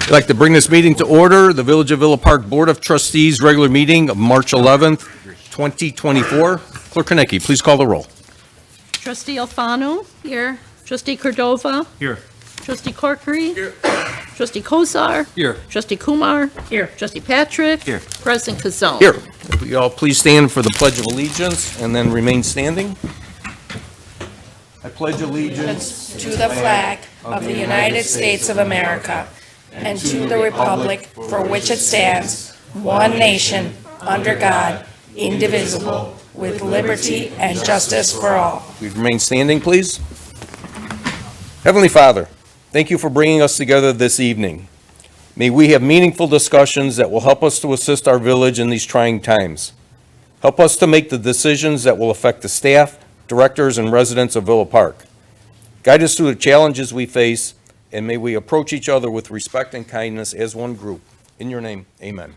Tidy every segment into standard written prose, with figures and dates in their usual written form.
I'd like to bring this meeting to order. The Village of Villa Park Board of Trustees regular meeting of March 11th, 2024. Clerk Konecki, please call the roll. Trustee Alfano. Here. Trustee Cordova. Here. Trustee Corkery. Here. Trustee Kozar. Here. Trustee Kumar. Here. Trustee Patrick. Here. President Kazone. Here, if we all please stand for the Pledge of Allegiance and then remain standing. I pledge allegiance To the flag of the United States of America and to the republic for which it stands, one nation, under God, indivisible, with liberty and justice for all. We remain standing, please. Heavenly Father, thank you for bringing us together this evening. May we have meaningful discussions that will help us to assist our village in these trying times. Help us to make the decisions that will affect the staff, directors, and residents of Villa Park. Guide us through the challenges we face, and may we approach each other with respect and kindness as one group. In your name, amen.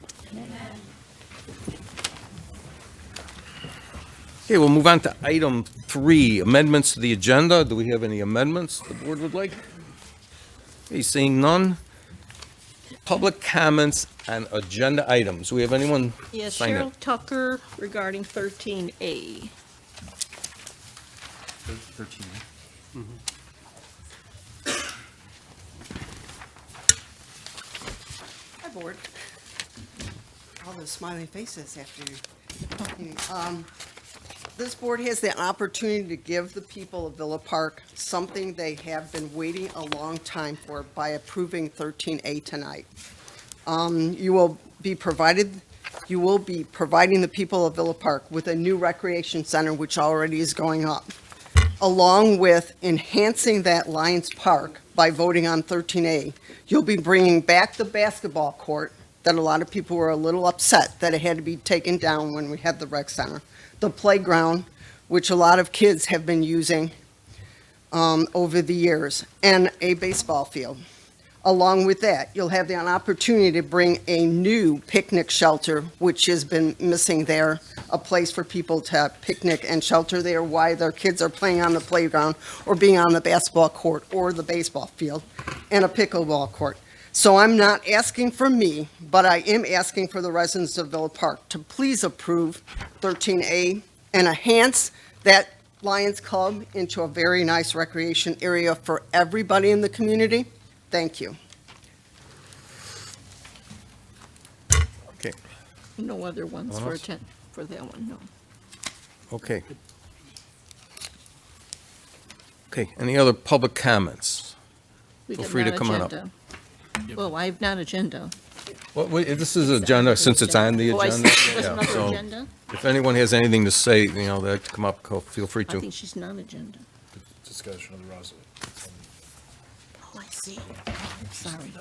Okay, we'll move on to item 3, amendments to the agenda. Do we have any amendments the board would like? Okay, seeing none. Public comments on agenda items. Do we have anyone Yes, signed Cheryl up? Tucker regarding 13A. 13. Hi, Board. All those smiling faces after you. This board has the opportunity to give the people of Villa Park something they have been waiting a long time for by approving 13A tonight. You will be providing the people of Villa Park with a new recreation center, which already is going up, along with enhancing that Lions Park by voting on 13A. You'll be bringing back the basketball court that a lot of people were a little upset that it had to be taken down when we had the rec center. The playground, which a lot of kids have been using over the years, and a baseball field. Along with that, you'll have the opportunity to bring a new picnic shelter, which has been missing there, a place for people to picnic and shelter there while their kids are playing on the playground or being on the basketball court or the baseball field, and a pickleball court. So I'm not asking for me, but I am asking for the residents of Villa Park to please approve 13A and enhance that Lions Club into a very nice recreation area for everybody in the community. Thank you. Okay, No other ones Anyone else? for that one, no. okay. Okay, any other public comments? We Feel got free to come on up. non-agenda. Well, I have non-agenda. Well, this is agenda, since it's on the Oh, I agenda. see. There's Yeah, another so agenda? if anyone has anything to say, they'd like to come up, feel free I to. think she's non-agenda. Discussion of the Roslyn. Oh, I see. Sorry.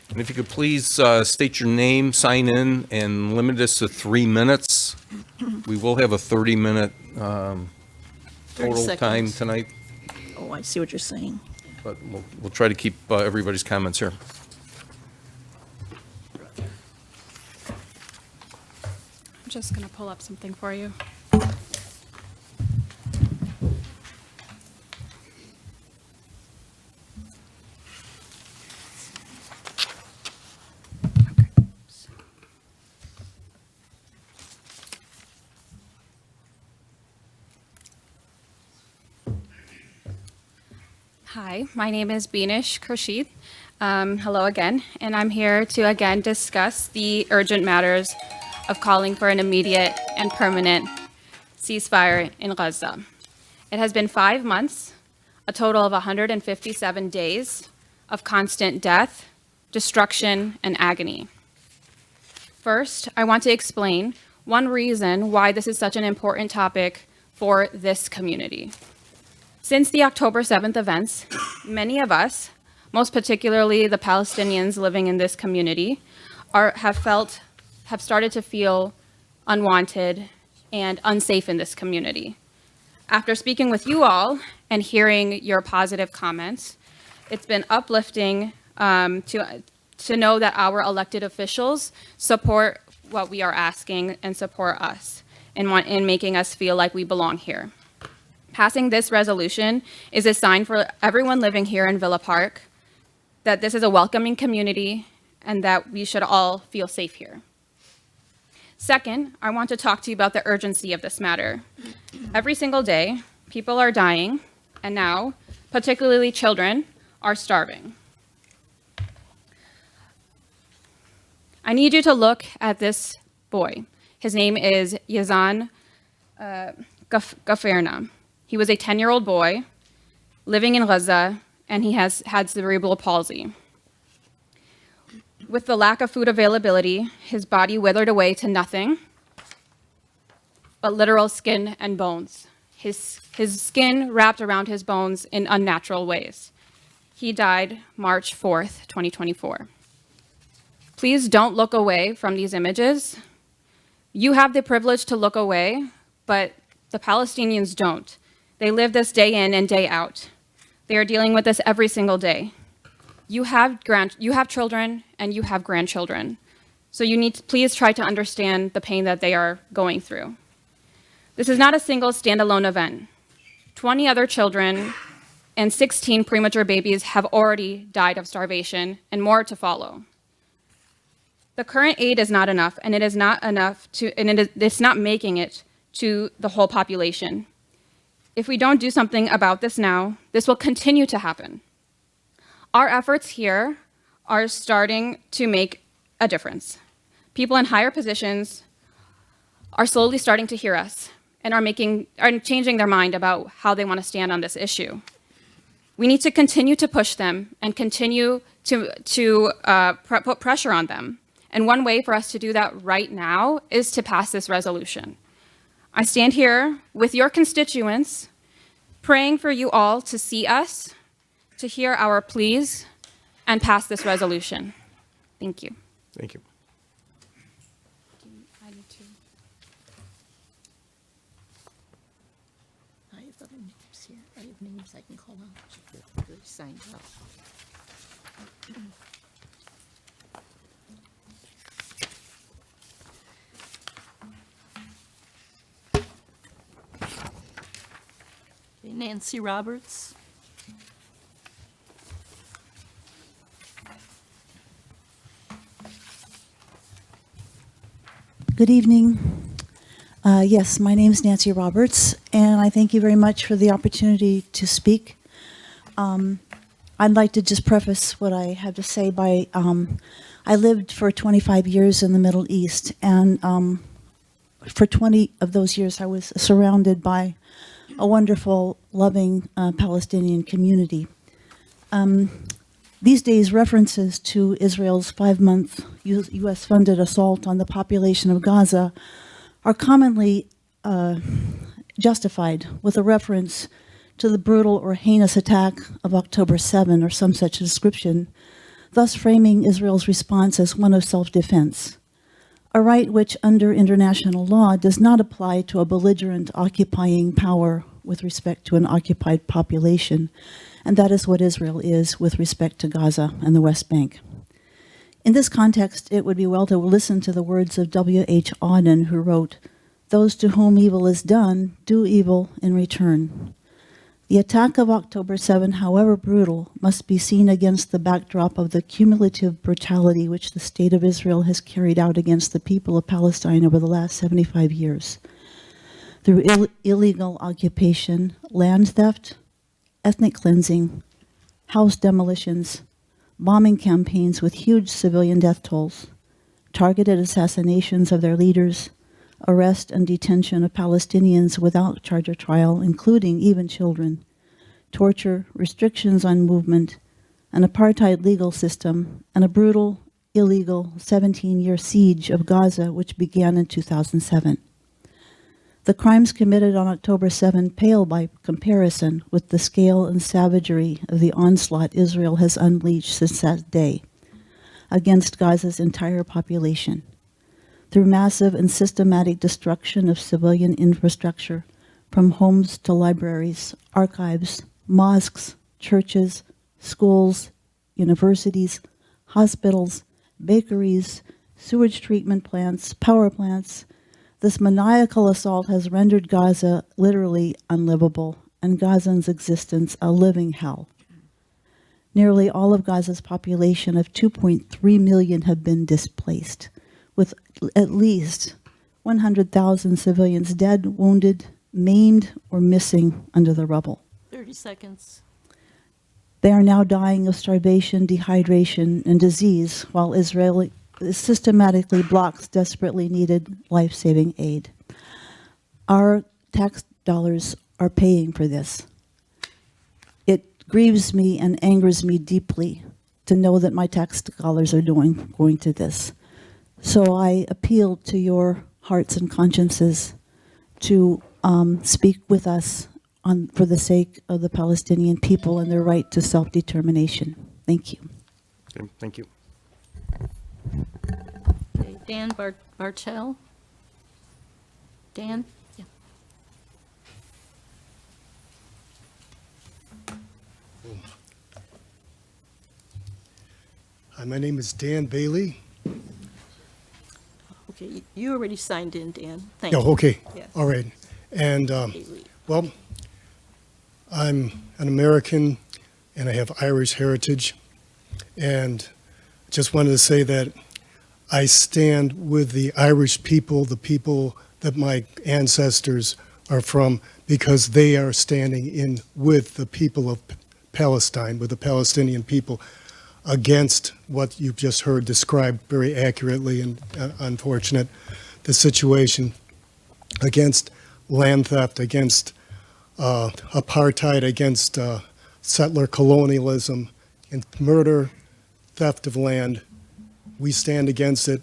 And if you could please state your name, sign in, and limit this to 3 minutes. We will have a 30-minute 30 total time seconds. tonight, Oh, I see what you're saying. but we'll try to keep everybody's comments here. I'm just going to pull up something for you. Hi, my name is Beenish Khurshid. Hello again, and I'm here to again discuss the urgent matters of calling for an immediate and permanent ceasefire in Gaza. It has been 5 months, a total of 157 days of constant death, destruction, and agony. First, I want to explain one reason why this is such an important topic for this community. Since the October 7th events, many of us, most particularly the Palestinians living in this community, have started to feel unwanted and unsafe in this community. After speaking with you all and hearing your positive comments, it's been uplifting to know that our elected officials support what we are asking and support us in making us feel like we belong here. Passing this resolution is a sign for everyone living here in Villa Park that this is a welcoming community and that we should all feel safe here. Second, I want to talk to you about the urgency of this matter. Every single day, people are dying, and now, particularly children, are starving. I need you to look at this boy. His name is Yazan Gaferna. He was a 10-year-old boy living in Gaza, and he has had cerebral palsy. With the lack of food availability, his body withered away to nothing but literal skin and bones. His skin wrapped around his bones in unnatural ways. He died March 4th, 2024. Please don't look away from these images. You have the privilege to look away, but the Palestinians don't. They live this day in and day out. They are dealing with this every single day. You have children and you have grandchildren. So you need to please try to understand the pain that they are going through. This is not a single standalone event. 20 other children and 16 premature babies have already died of starvation and more to follow. The current aid is not enough, and it's not making it to the whole population. If we don't do something about this now, this will continue to happen. Our efforts here are starting to make a difference. People in higher positions are slowly starting to hear us and are changing their mind about how they want to stand on this issue. We need to continue to push them and continue to put pressure on them. And one way for us to do that right now is to pass this resolution. I stand here with your constituents, praying for you all to see us, to hear our pleas, and pass this resolution. Thank you. Thank you. I have other names here. I have names I can call out. They're signed up. Okay, Nancy Roberts. Good evening. Yes, my name is Nancy Roberts, and I thank you very much for the opportunity to speak. I'd like to just preface what I have to say by, I lived for 25 years in the Middle East, and for 20 of those years I was surrounded by a wonderful, loving Palestinian community. These days, references to Israel's 5-month U.S.-funded assault on the population of Gaza are commonly justified with a reference to the brutal or heinous attack of October 7 or some such description, thus framing Israel's response as one of self-defense, a right which under international law does not apply to a belligerent occupying power with respect to an occupied population, and that is what Israel is with respect to Gaza and the West Bank. In this context, it would be well to listen to the words of W.H. Auden, who wrote, "Those to whom evil is done, do evil in return." The attack of October 7, however brutal, must be seen against the backdrop of the cumulative brutality which the State of Israel has carried out against the people of Palestine over the last 75 years. Through illegal occupation, land theft, ethnic cleansing, house demolitions, bombing campaigns with huge civilian death tolls, targeted assassinations of their leaders, arrest and detention of Palestinians without charge or trial, including even children, torture, restrictions on movement, an apartheid legal system, and a brutal, illegal 17-year siege of Gaza, which began in 2007. The crimes committed on October 7 pale by comparison with the scale and savagery of the onslaught Israel has unleashed since that day against Gaza's entire population, through massive and systematic destruction of civilian infrastructure, from homes to libraries, archives, mosques, churches, schools, universities, hospitals, bakeries, sewage treatment plants, power plants. This maniacal assault has rendered Gaza literally unlivable and Gazans' existence a living hell. Nearly all of Gaza's population of 2.3 million have been displaced, with at least 100,000 civilians dead, wounded, maimed, or missing under the rubble. 30 seconds. They are now dying of starvation, dehydration, and disease, while Israel systematically blocks desperately needed life-saving aid. Our tax dollars are paying for this. It grieves me and angers me deeply to know that my tax dollars are going to this. So I appeal to your hearts and consciences to speak with us for the sake of the Palestinian people and their right to self-determination. Thank you. Okay, thank you. Okay, Dan Bartel. Dan? Yeah. Hi, my name is Dan Bailey. Okay, you already signed in, Dan. Thank Oh, you. okay, Yes. all right. And, Bailey. well, I'm an American and I have Irish heritage. And just wanted to say that I stand with the Irish people, the people that my ancestors are from, because they are standing in with the people of Palestine, with the Palestinian people, against what you've just heard described very accurately and unfortunate, the situation, against land theft, against apartheid, against settler colonialism, and murder, theft of land. We stand against it,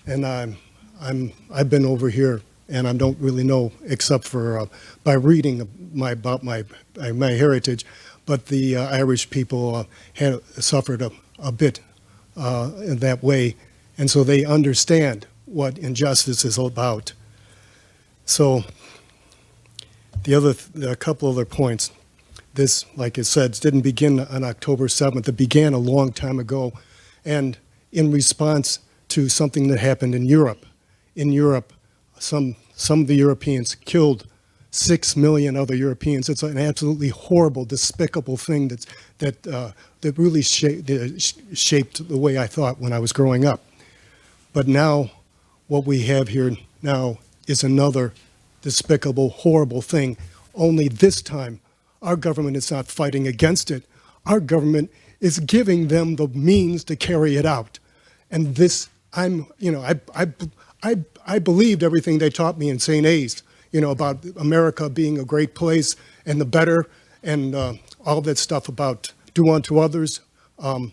and I've been over here, and I don't really know except for by reading about my heritage, but the Irish people had suffered a bit in that way, and so they understand what injustice is all about. So a couple other points. This, like I said, didn't begin on October 7th. It began a long time ago, and in response to something that happened in Europe. In Europe, some of the Europeans killed 6 million other Europeans. It's an absolutely horrible, despicable thing that really shaped the way I thought when I was growing up. But now, what we have here now is another despicable, horrible thing. Only this time, our government is not fighting against it. Our government is giving them the means to carry it out. And this, I believed everything they taught me in St. A's, about America being a great place and the better, and all that stuff about do unto others. I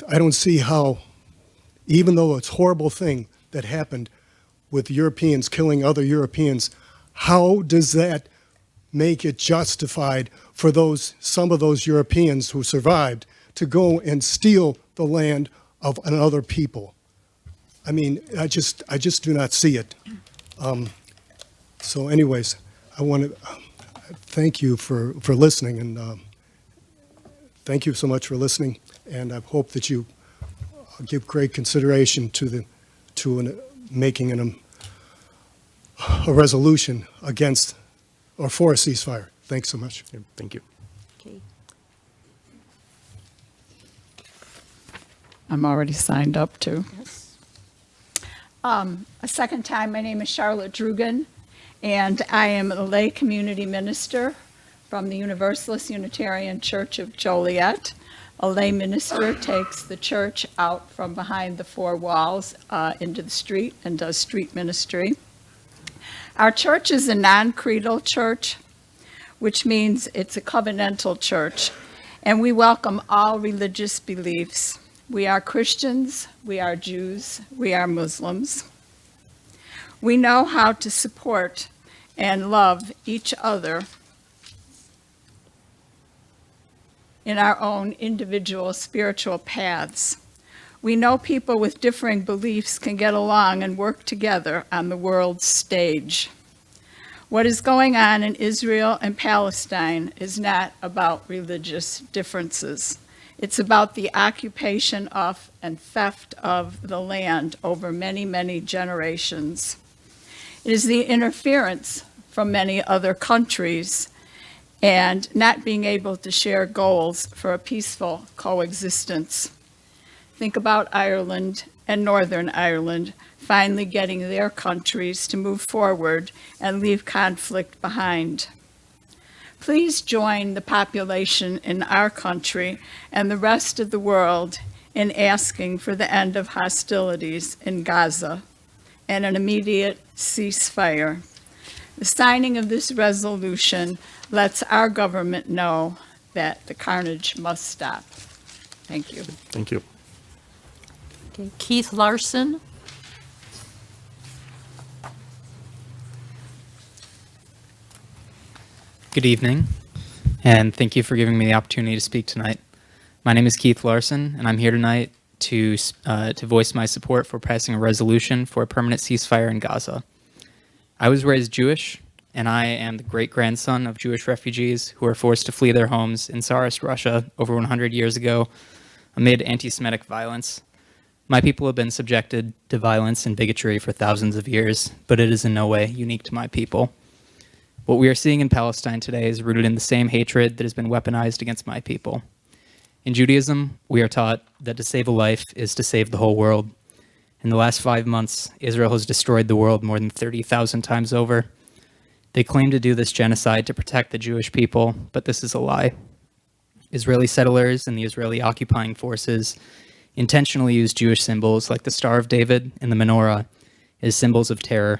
don't see how, even though it's a horrible thing that happened with Europeans killing other Europeans, how does that make it justified for some of those Europeans who survived to go and steal the land of another people? I mean, I just do not see it. So anyways, I want to thank you for listening, and thank you so much for listening, and I hope that you give great consideration to making a resolution against or for a ceasefire. Thanks so much. Okay, thank you. Okay. I'm already signed up too. Yes. A second time, my name is Charlotte Drugan, and I am a lay community minister from the Universalist Unitarian Church of Joliet. A lay minister takes the church out from behind the four walls into the street and does street ministry. Our church is a non-creedal church, which means it's a covenantal church, and we welcome all religious beliefs. We are Christians, we are Jews, we are Muslims. We know how to support and love each other in our own individual spiritual paths. We know people with differing beliefs can get along and work together on the world's stage. What is going on in Israel and Palestine is not about religious differences. It's about the occupation of and theft of the land over many, many generations. It is the interference from many other countries and not being able to share goals for a peaceful coexistence. Think about Ireland and Northern Ireland finally getting their countries to move forward and leave conflict behind. Please join the population in our country and the rest of the world in asking for the end of hostilities in Gaza and an immediate ceasefire. The signing of this resolution lets our government know that the carnage must stop. Thank you. Thank you. Okay, Keith Larson. Good evening, and thank you for giving me the opportunity to speak tonight. My name is Keith Larson, and I'm here tonight to voice my support for passing a resolution for a permanent ceasefire in Gaza. I was raised Jewish, and I am the great-grandson of Jewish refugees who were forced to flee their homes in Tsarist Russia over 100 years ago amid anti-Semitic violence. My people have been subjected to violence and bigotry for thousands of years, but it is in no way unique to my people. What we are seeing in Palestine today is rooted in the same hatred that has been weaponized against my people. In Judaism, we are taught that to save a life is to save the whole world. In the last 5 months, Israel has destroyed the world more than 30,000 times over. They claim to do this genocide to protect the Jewish people, but this is a lie. Israeli settlers and the Israeli occupying forces intentionally use Jewish symbols like the Star of David and the menorah as symbols of terror.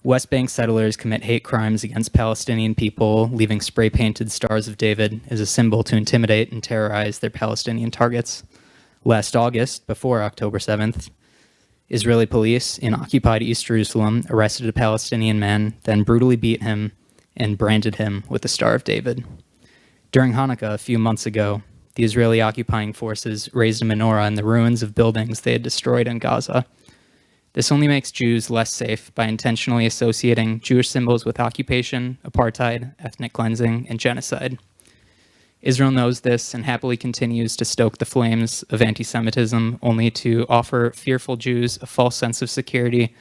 West Bank settlers commit hate crimes against Palestinian people, leaving spray-painted Stars of David as a symbol to intimidate and terrorize their Palestinian targets. Last August, before October 7th, Israeli police in occupied East Jerusalem arrested a Palestinian man, then brutally beat him and branded him with the Star of David. During Hanukkah a few months ago, the Israeli occupying forces raised a menorah in the ruins of buildings they had destroyed in Gaza. This only makes Jews less safe by intentionally associating Jewish symbols with occupation, apartheid, ethnic cleansing, and genocide. Israel knows this and happily continues to stoke the flames of anti-Semitism, only to offer fearful Jews a false sense of security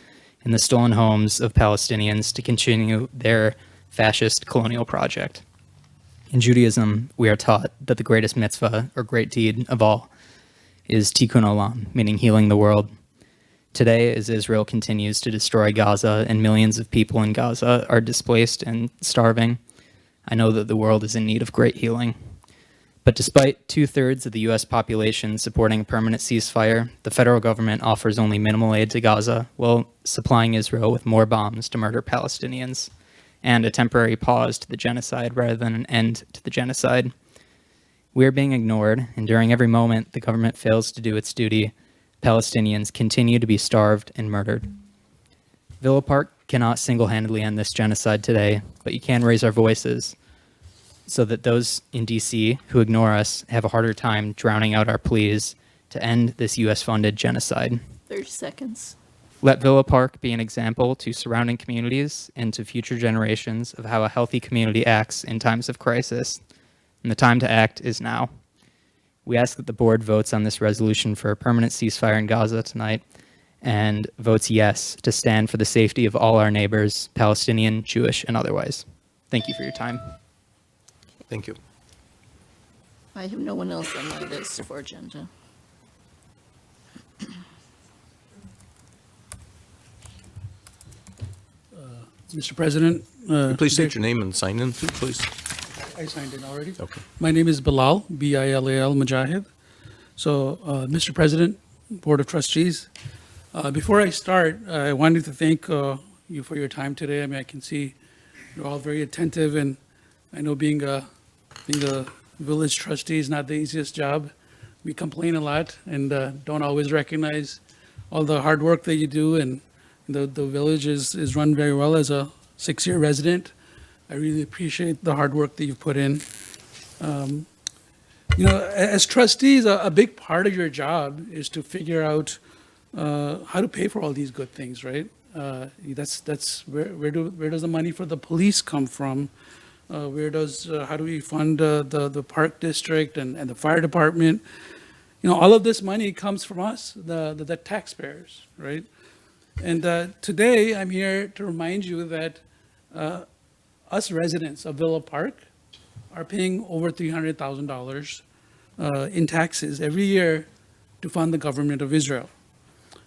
in the stolen homes of Palestinians to continue their fascist colonial project. In Judaism, we are taught that the greatest mitzvah, or great deed of all, is tikkun olam, meaning healing the world. Today, as Israel continues to destroy Gaza and millions of people in Gaza are displaced and starving, I know that the world is in need of great healing. But despite 2/3 of the U.S. population supporting a permanent ceasefire, the federal government offers only minimal aid to Gaza while supplying Israel with more bombs to murder Palestinians and a temporary pause to the genocide rather than an end to the genocide. We are being ignored, and during every moment the government fails to do its duty, Palestinians continue to be starved and murdered. Villa Park cannot single-handedly end this genocide today, but you can raise our voices so that those in DC who ignore us have a harder time drowning out our pleas to end this US-funded genocide. 30 seconds. Let Villa Park be an example to surrounding communities and to future generations of how a healthy community acts in times of crisis. And the time to act is now. We ask that the board votes on this resolution for a permanent ceasefire in Gaza tonight and votes yes to stand for the safety of all our neighbors, Palestinian, Jewish, and otherwise. Thank you for your time. Thank you. I have no one else on my list for agenda. Mr. President. Please state your name and sign in, too, please. I signed in already. Okay. My name is Bilal, B-I-L-A-L Mujahid. So, Mr. President, Board of Trustees, before I start, I wanted to thank you for your time today. I mean, I can see you're all very attentive, and I know being a village trustee is not the easiest job. We complain a lot and don't always recognize all the hard work that you do, and the village is run very well. As a 6-year resident, I really appreciate the hard work that you've put in. You know, as trustees, a big part of your job is to figure out how to pay for all these good things, right? That's where does the money for the police come from? How do we fund the park district and the fire department? You know, all of this money comes from us, the taxpayers, right? And today I'm here to remind you that us residents of Villa Park are paying over $300,000 in taxes every year to fund the government of Israel.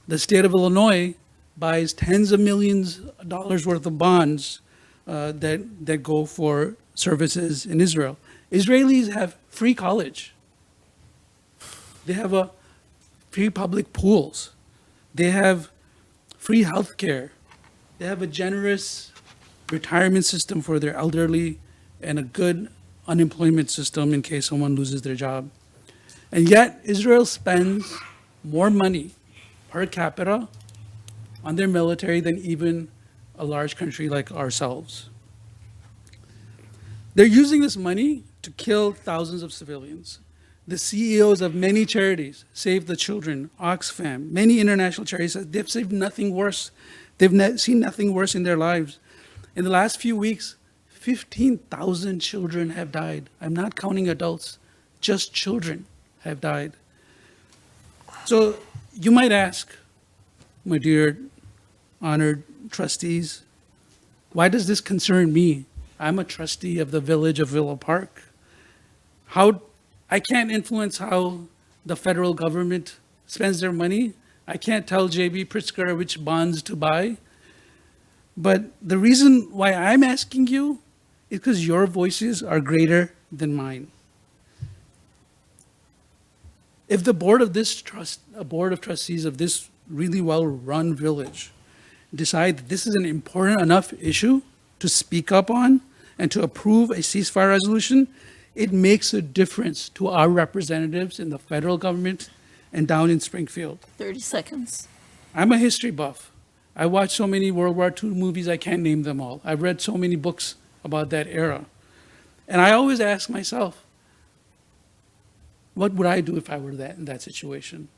The state of Illinois buys tens of millions of dollars worth of bonds that go for services in Israel. Israelis have free college. They have free public pools. They have free health care. They have a generous retirement system for their elderly and a good unemployment system in case someone loses their job. And yet, Israel spends more money per capita on their military than even a large country like ourselves. They're using this money to kill thousands of civilians. The CEOs of many charities, Save the Children, Oxfam, many international charities, they've seen nothing worse. They've seen nothing worse in their lives. In the last few weeks, 15,000 children have died. I'm not counting adults, just children have died. So you might ask, my dear honored trustees, why does this concern me? I'm a trustee of the village of Villa Park. I can't influence how the federal government spends their money. I can't tell J.B. Pritzker which bonds to buy. But the reason why I'm asking you is because your voices are greater than mine. If the board of trustees of this really well-run village decide that this is an important enough issue to speak up on and to approve a ceasefire resolution, it makes a difference to our representatives in the federal government and down in Springfield. 30 seconds. I'm a history buff. I watched so many World War II movies, I can't name them all. I've read so many books about that era. And I always ask myself, what would I do if I were in that situation?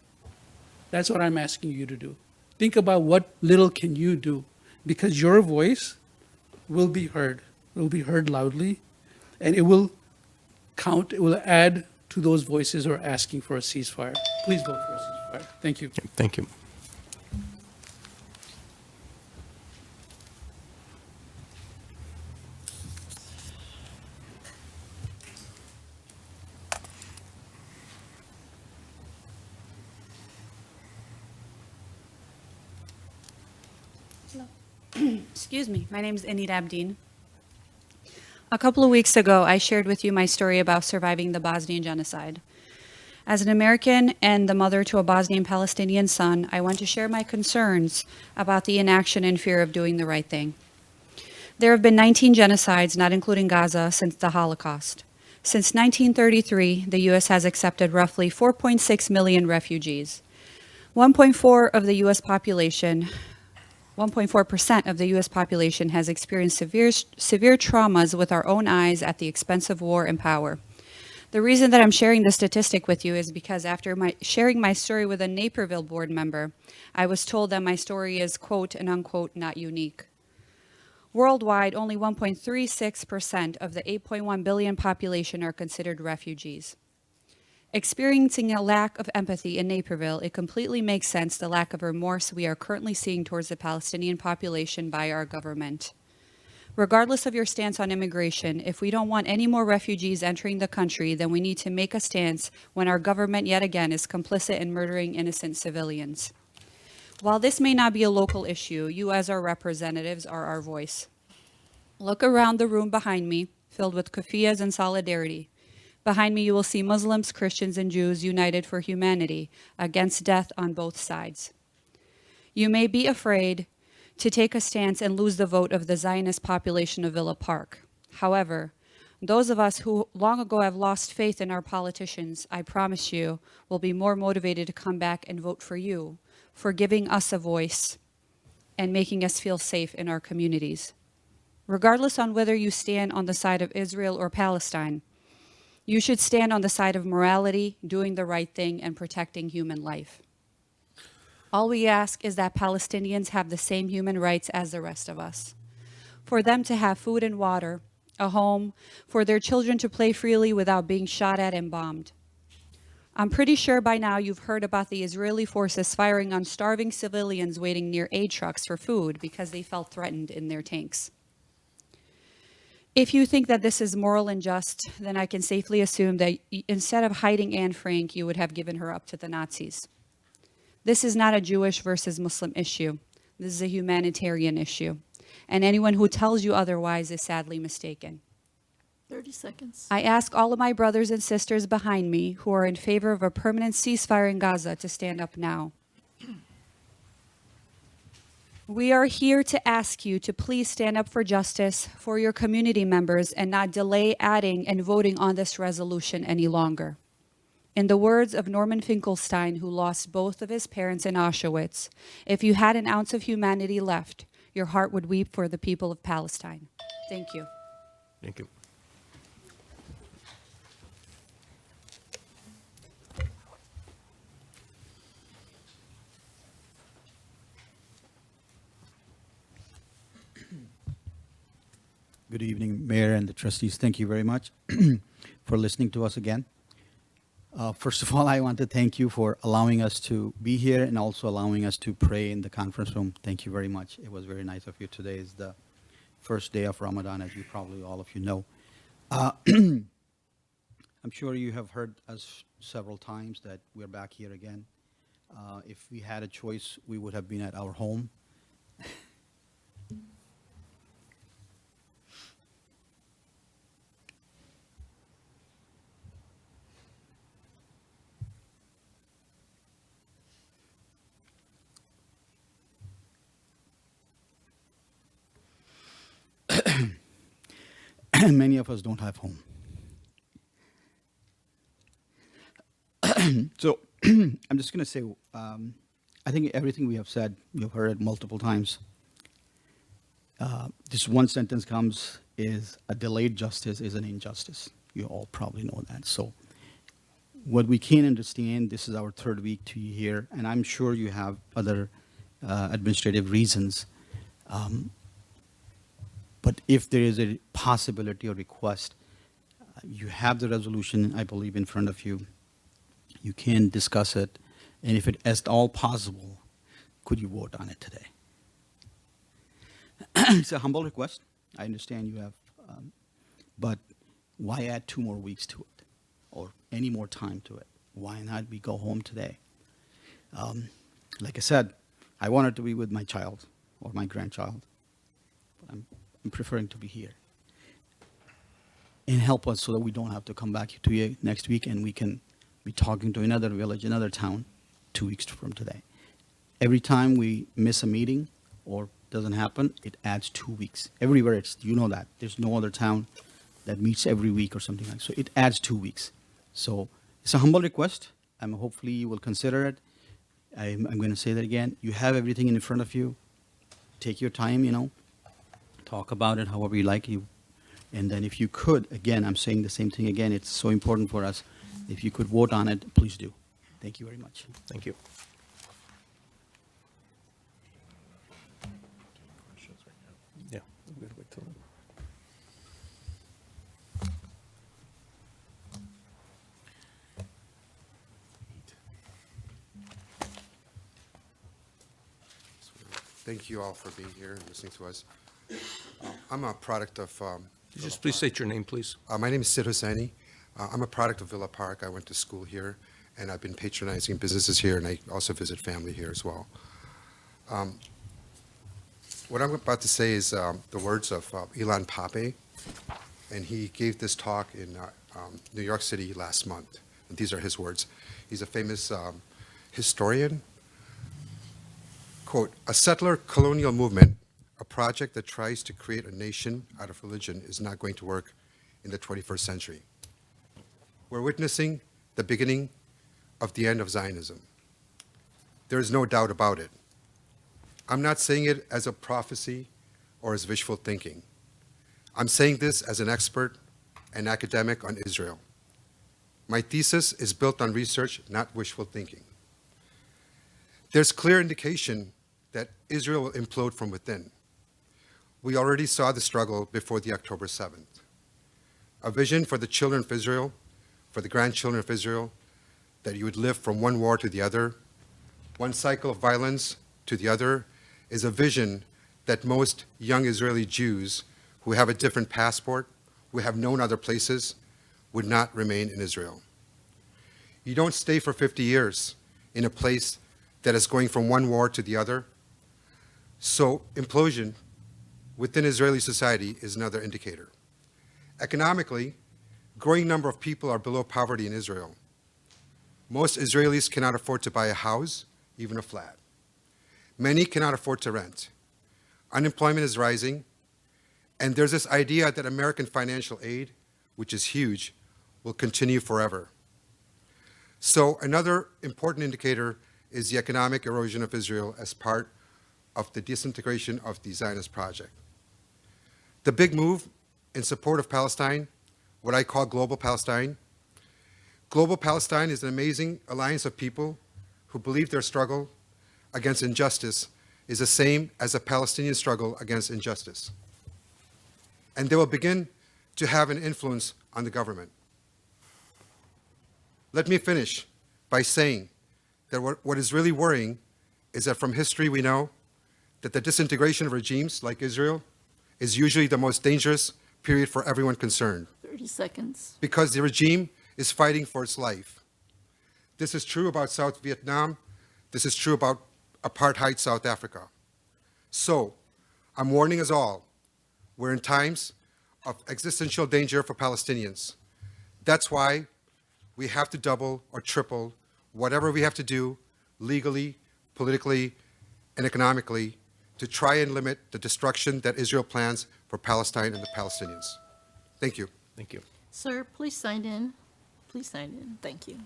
That's what I'm asking you to do. Think about what little can you do, because your voice will be heard. It will be heard loudly, and it will count, it will add to those voices who are asking for a ceasefire. Please vote for a ceasefire. Thank you. Thank you. Excuse me, my name is Enid Abdin. A couple of weeks ago, I shared with you my story about surviving the Bosnian genocide. As an American and the mother to a Bosnian Palestinian son, I want to share my concerns about the inaction and fear of doing the right thing. There have been 19 genocides, not including Gaza, since the Holocaust. Since 1933, the U.S. has accepted roughly 4.6 million refugees. 1.4% of the U.S. population has experienced severe traumas with our own eyes at the expense of war and power. The reason that I'm sharing this statistic with you is because after sharing my story with a Naperville board member, I was told that my story is, quote and unquote, not unique. Worldwide, only 1.36% of the 8.1 billion population are considered refugees. Experiencing a lack of empathy in Naperville, it completely makes sense the lack of remorse we are currently seeing towards the Palestinian population by our government. Regardless of your stance on immigration, if we don't want any more refugees entering the country, then we need to make a stance when our government yet again is complicit in murdering innocent civilians. While this may not be a local issue, you as our representatives are our voice. Look around the room behind me, filled with keffiyehs and solidarity. Behind me, you will see Muslims, Christians, and Jews united for humanity against death on both sides. You may be afraid to take a stance and lose the vote of the Zionist population of Villa Park. However, those of us who long ago have lost faith in our politicians, I promise you, will be more motivated to come back and vote for you, for giving us a voice and making us feel safe in our communities. Regardless on whether you stand on the side of Israel or Palestine, you should stand on the side of morality, doing the right thing, and protecting human life. All we ask is that Palestinians have the same human rights as the rest of us. For them to have food and water, a home, for their children to play freely without being shot at and bombed. I'm pretty sure by now you've heard about the Israeli forces firing on starving civilians waiting near aid trucks for food because they felt threatened in their tanks. If you think that this is moral and just, then I can safely assume that instead of hiding Anne Frank, you would have given her up to the Nazis. This is not a Jewish versus Muslim issue. This is a humanitarian issue. And anyone who tells you otherwise is sadly mistaken. 30 seconds. I ask all of my brothers and sisters behind me who are in favor of a permanent ceasefire in Gaza to stand up now. We are here to ask you to please stand up for justice for your community members and not delay adding and voting on this resolution any longer. In the words of Norman Finkelstein, who lost both of his parents in Auschwitz, if you had an ounce of humanity left, your heart would weep for the people of Palestine. Thank you. Thank you. Good evening, Mayor and the trustees. Thank you very much for listening to us again. First of all, I want to thank you for allowing us to be here and also allowing us to pray in the conference room. Thank you very much. It was very nice of you. Today is the first day of Ramadan, as you probably all of you know. I'm sure you have heard us several times that we're back here again. If we had a choice, we would have been at our home. Many of us don't have home. So I'm just going to say, I think everything we have said, you've heard it multiple times. Just one sentence comes is a delayed justice is an injustice. You all probably know that. So what we can understand, this is our third week to here, and I'm sure you have other administrative reasons. But if there is a possibility or request, you have the resolution, I believe, in front of you. You can discuss it. And if it is at all possible, could you vote on it today? It's a humble request. I understand you have, but why add 2 more weeks to it or any more time to it? Why not we go home today? Like I said, I wanted to be with my child or my grandchild, but I'm preferring to be here and help us so that we don't have to come back to you next week and we can be talking to another village, another town 2 weeks from today. Every time we miss a meeting or doesn't happen, it adds 2 weeks. Everywhere it's, you know that. There's no other town that meets every week or something like that. So it adds 2 weeks. So it's a humble request. Hopefully you will consider it. I'm going to say that again. You have everything in front of you. Take your time, talk about it however you like. And then if you could, again, I'm saying the same thing again, it's so important for us. If you could vote on it, please do. Thank you very much. Thank you. Yeah. we're gonna wait till- Thank you all for being here and listening to us. I'm a product of. Just please state your name, please. My name is Sid Hosseini. I'm a product of Villa Park. I went to school here, and I've been patronizing businesses here, and I also visit family here as well. What I'm about to say is the words of Ilan Pappé, and he gave this talk in New York City last month. And these are his words. He's a famous historian. Quote, "A settler colonial movement, a project that tries to create a nation out of religion, is not going to work in the 21st century. We're witnessing the beginning of the end of Zionism. There is no doubt about it. I'm not saying it as a prophecy or as wishful thinking. I'm saying this as an expert and academic on Israel. My thesis is built on research, not wishful thinking. There's clear indication that Israel will implode from within. We already saw the struggle before the October 7th. A vision for the children of Israel, for the grandchildren of Israel, that you would live from one war to the other, one cycle of violence to the other, is a vision that most young Israeli Jews who have a different passport, who have known other places, would not remain in Israel. You don't stay for 50 years in a place that is going from one war to the other. So implosion within Israeli society is another indicator. Economically, growing number of people are below poverty in Israel. Most Israelis cannot afford to buy a house, even a flat. Many cannot afford to rent. Unemployment is rising, and there's this idea that American financial aid, which is huge, will continue forever. So another important indicator is the economic erosion of Israel as part of the disintegration of the Zionist project. The big move in support of Palestine, what I call Global Palestine. Global Palestine is an amazing alliance of people who believe their struggle against injustice is the same as a Palestinian struggle against injustice. And they will begin to have an influence on the government. Let me finish by saying that what is really worrying is that from history we know that the disintegration of regimes like Israel is usually the most dangerous period for everyone concerned. 30 seconds. Because the regime is fighting for its life. This is true about South Vietnam. This is true about apartheid South Africa. So, I'm warning us all, we're in times of existential danger for Palestinians. That's why we have to double or triple whatever we have to do legally, politically, and economically to try and limit the destruction that Israel plans for Palestine and the Palestinians. Thank you. Thank you. Sir, please sign in. Please sign in. Thank you.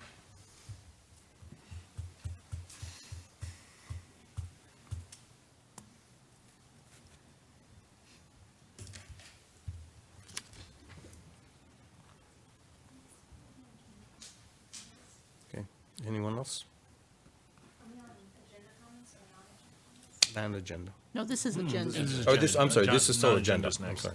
Okay, anyone else? Non-agenda. No, this is agenda. Oh, this, I'm sorry, this is still agenda. Non-agenda's I'm next. sorry.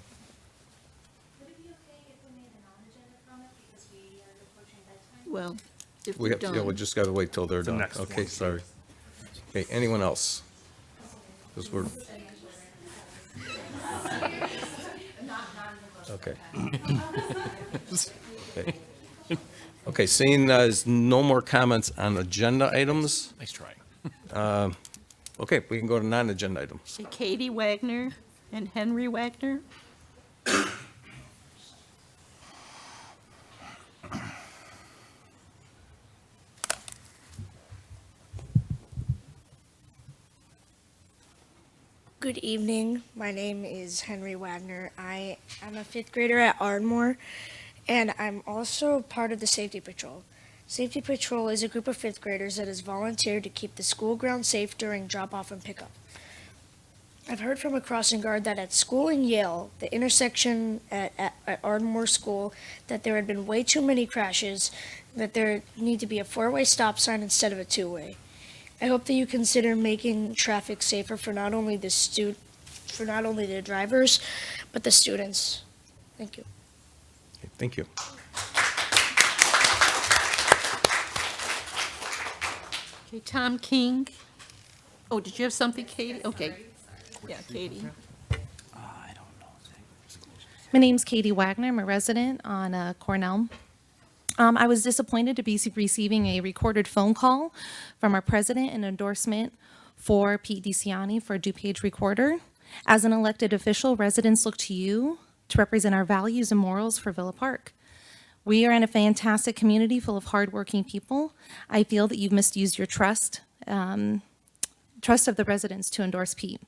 Well, if We we're have, done. yeah, we just gotta wait till they're The done. next Okay, one. sorry. Okay, anyone else? Because we're. Okay. Okay. Okay, seeing there's no more comments on agenda items, Nice try. okay, we can go to non-agenda items. Katie Wagner and Henry Wagner. Good evening. My name is Henry Wagner. I am a fifth grader at Ardmore, and I'm also part of the Safety Patrol. Safety Patrol is a group of fifth graders that has volunteered to keep the school grounds safe during drop-off and pickup. I've heard from a crossing guard that at school in Yale, the intersection at Ardmore School, that there had been way too many crashes, that there need to be a four-way stop sign instead of a two-way. I hope that you consider making traffic safer for not only the drivers, but the students. Thank you. Okay, thank you. Okay, Tom King. Oh, did you have something, Katie? Okay. Yeah, Katie. My name's Katie Wagner. I'm a resident on Cornell. I was disappointed to be receiving a recorded phone call from our president and endorsement for Pete DeCiani for a DuPage recorder. As an elected official, residents look to you to represent our values and morals for Villa Park. We are in a fantastic community full of hardworking people. I feel that you've misused your trust of the residents to endorse Pete.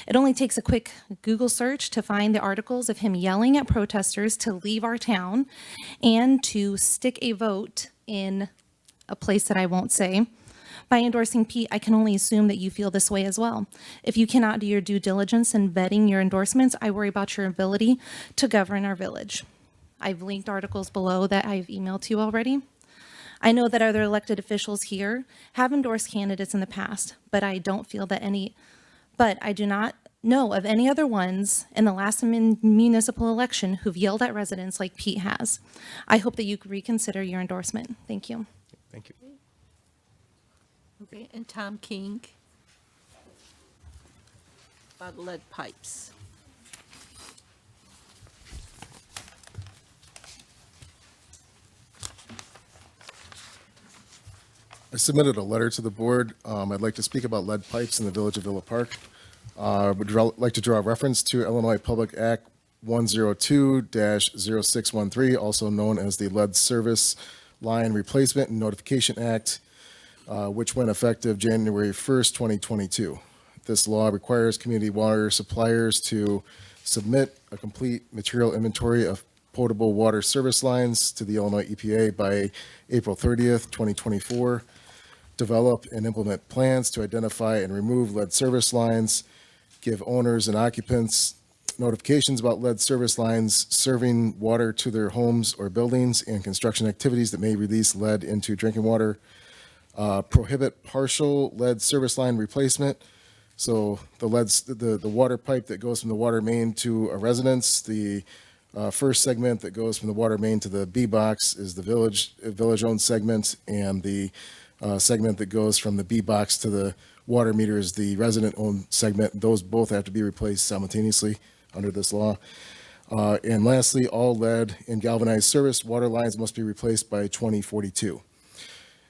It only takes a quick Google search to find the articles of him yelling at protesters to leave our town and to stick a vote in a place that I won't say. By endorsing Pete, I can only assume that you feel this way as well. If you cannot do your due diligence in vetting your endorsements, I worry about your ability to govern our village. I've linked articles below that I've emailed to you already. I know that other elected officials here have endorsed candidates in the past, but I do not know of any other ones in the last municipal election who've yelled at residents like Pete has. I hope that you reconsider your endorsement. Thank you. Thank you. Okay, and Tom King. About lead pipes. I submitted a letter to the board. I'd like to speak about lead pipes in the village of Villa Park. Like to draw a reference to Illinois Public Act 102-0613, also known as the Lead Service Line Replacement and Notification Act, which went effective January 1st, 2022. This law requires community water suppliers to submit a complete material inventory of potable water service lines to the Illinois EPA by April 30th, 2024, develop and implement plans to identify and remove lead service lines, give owners and occupants notifications about lead service lines serving water to their homes or buildings, and construction activities that may release lead into drinking water, prohibit partial lead service line replacement. So the water pipe that goes from the water main to a residence, the first segment that goes from the water main to the B box is the village-owned segment, and the segment that goes from the B box to the water meter is the resident-owned segment. Those both have to be replaced simultaneously under this law. And lastly, all lead and galvanized service water lines must be replaced by 2042.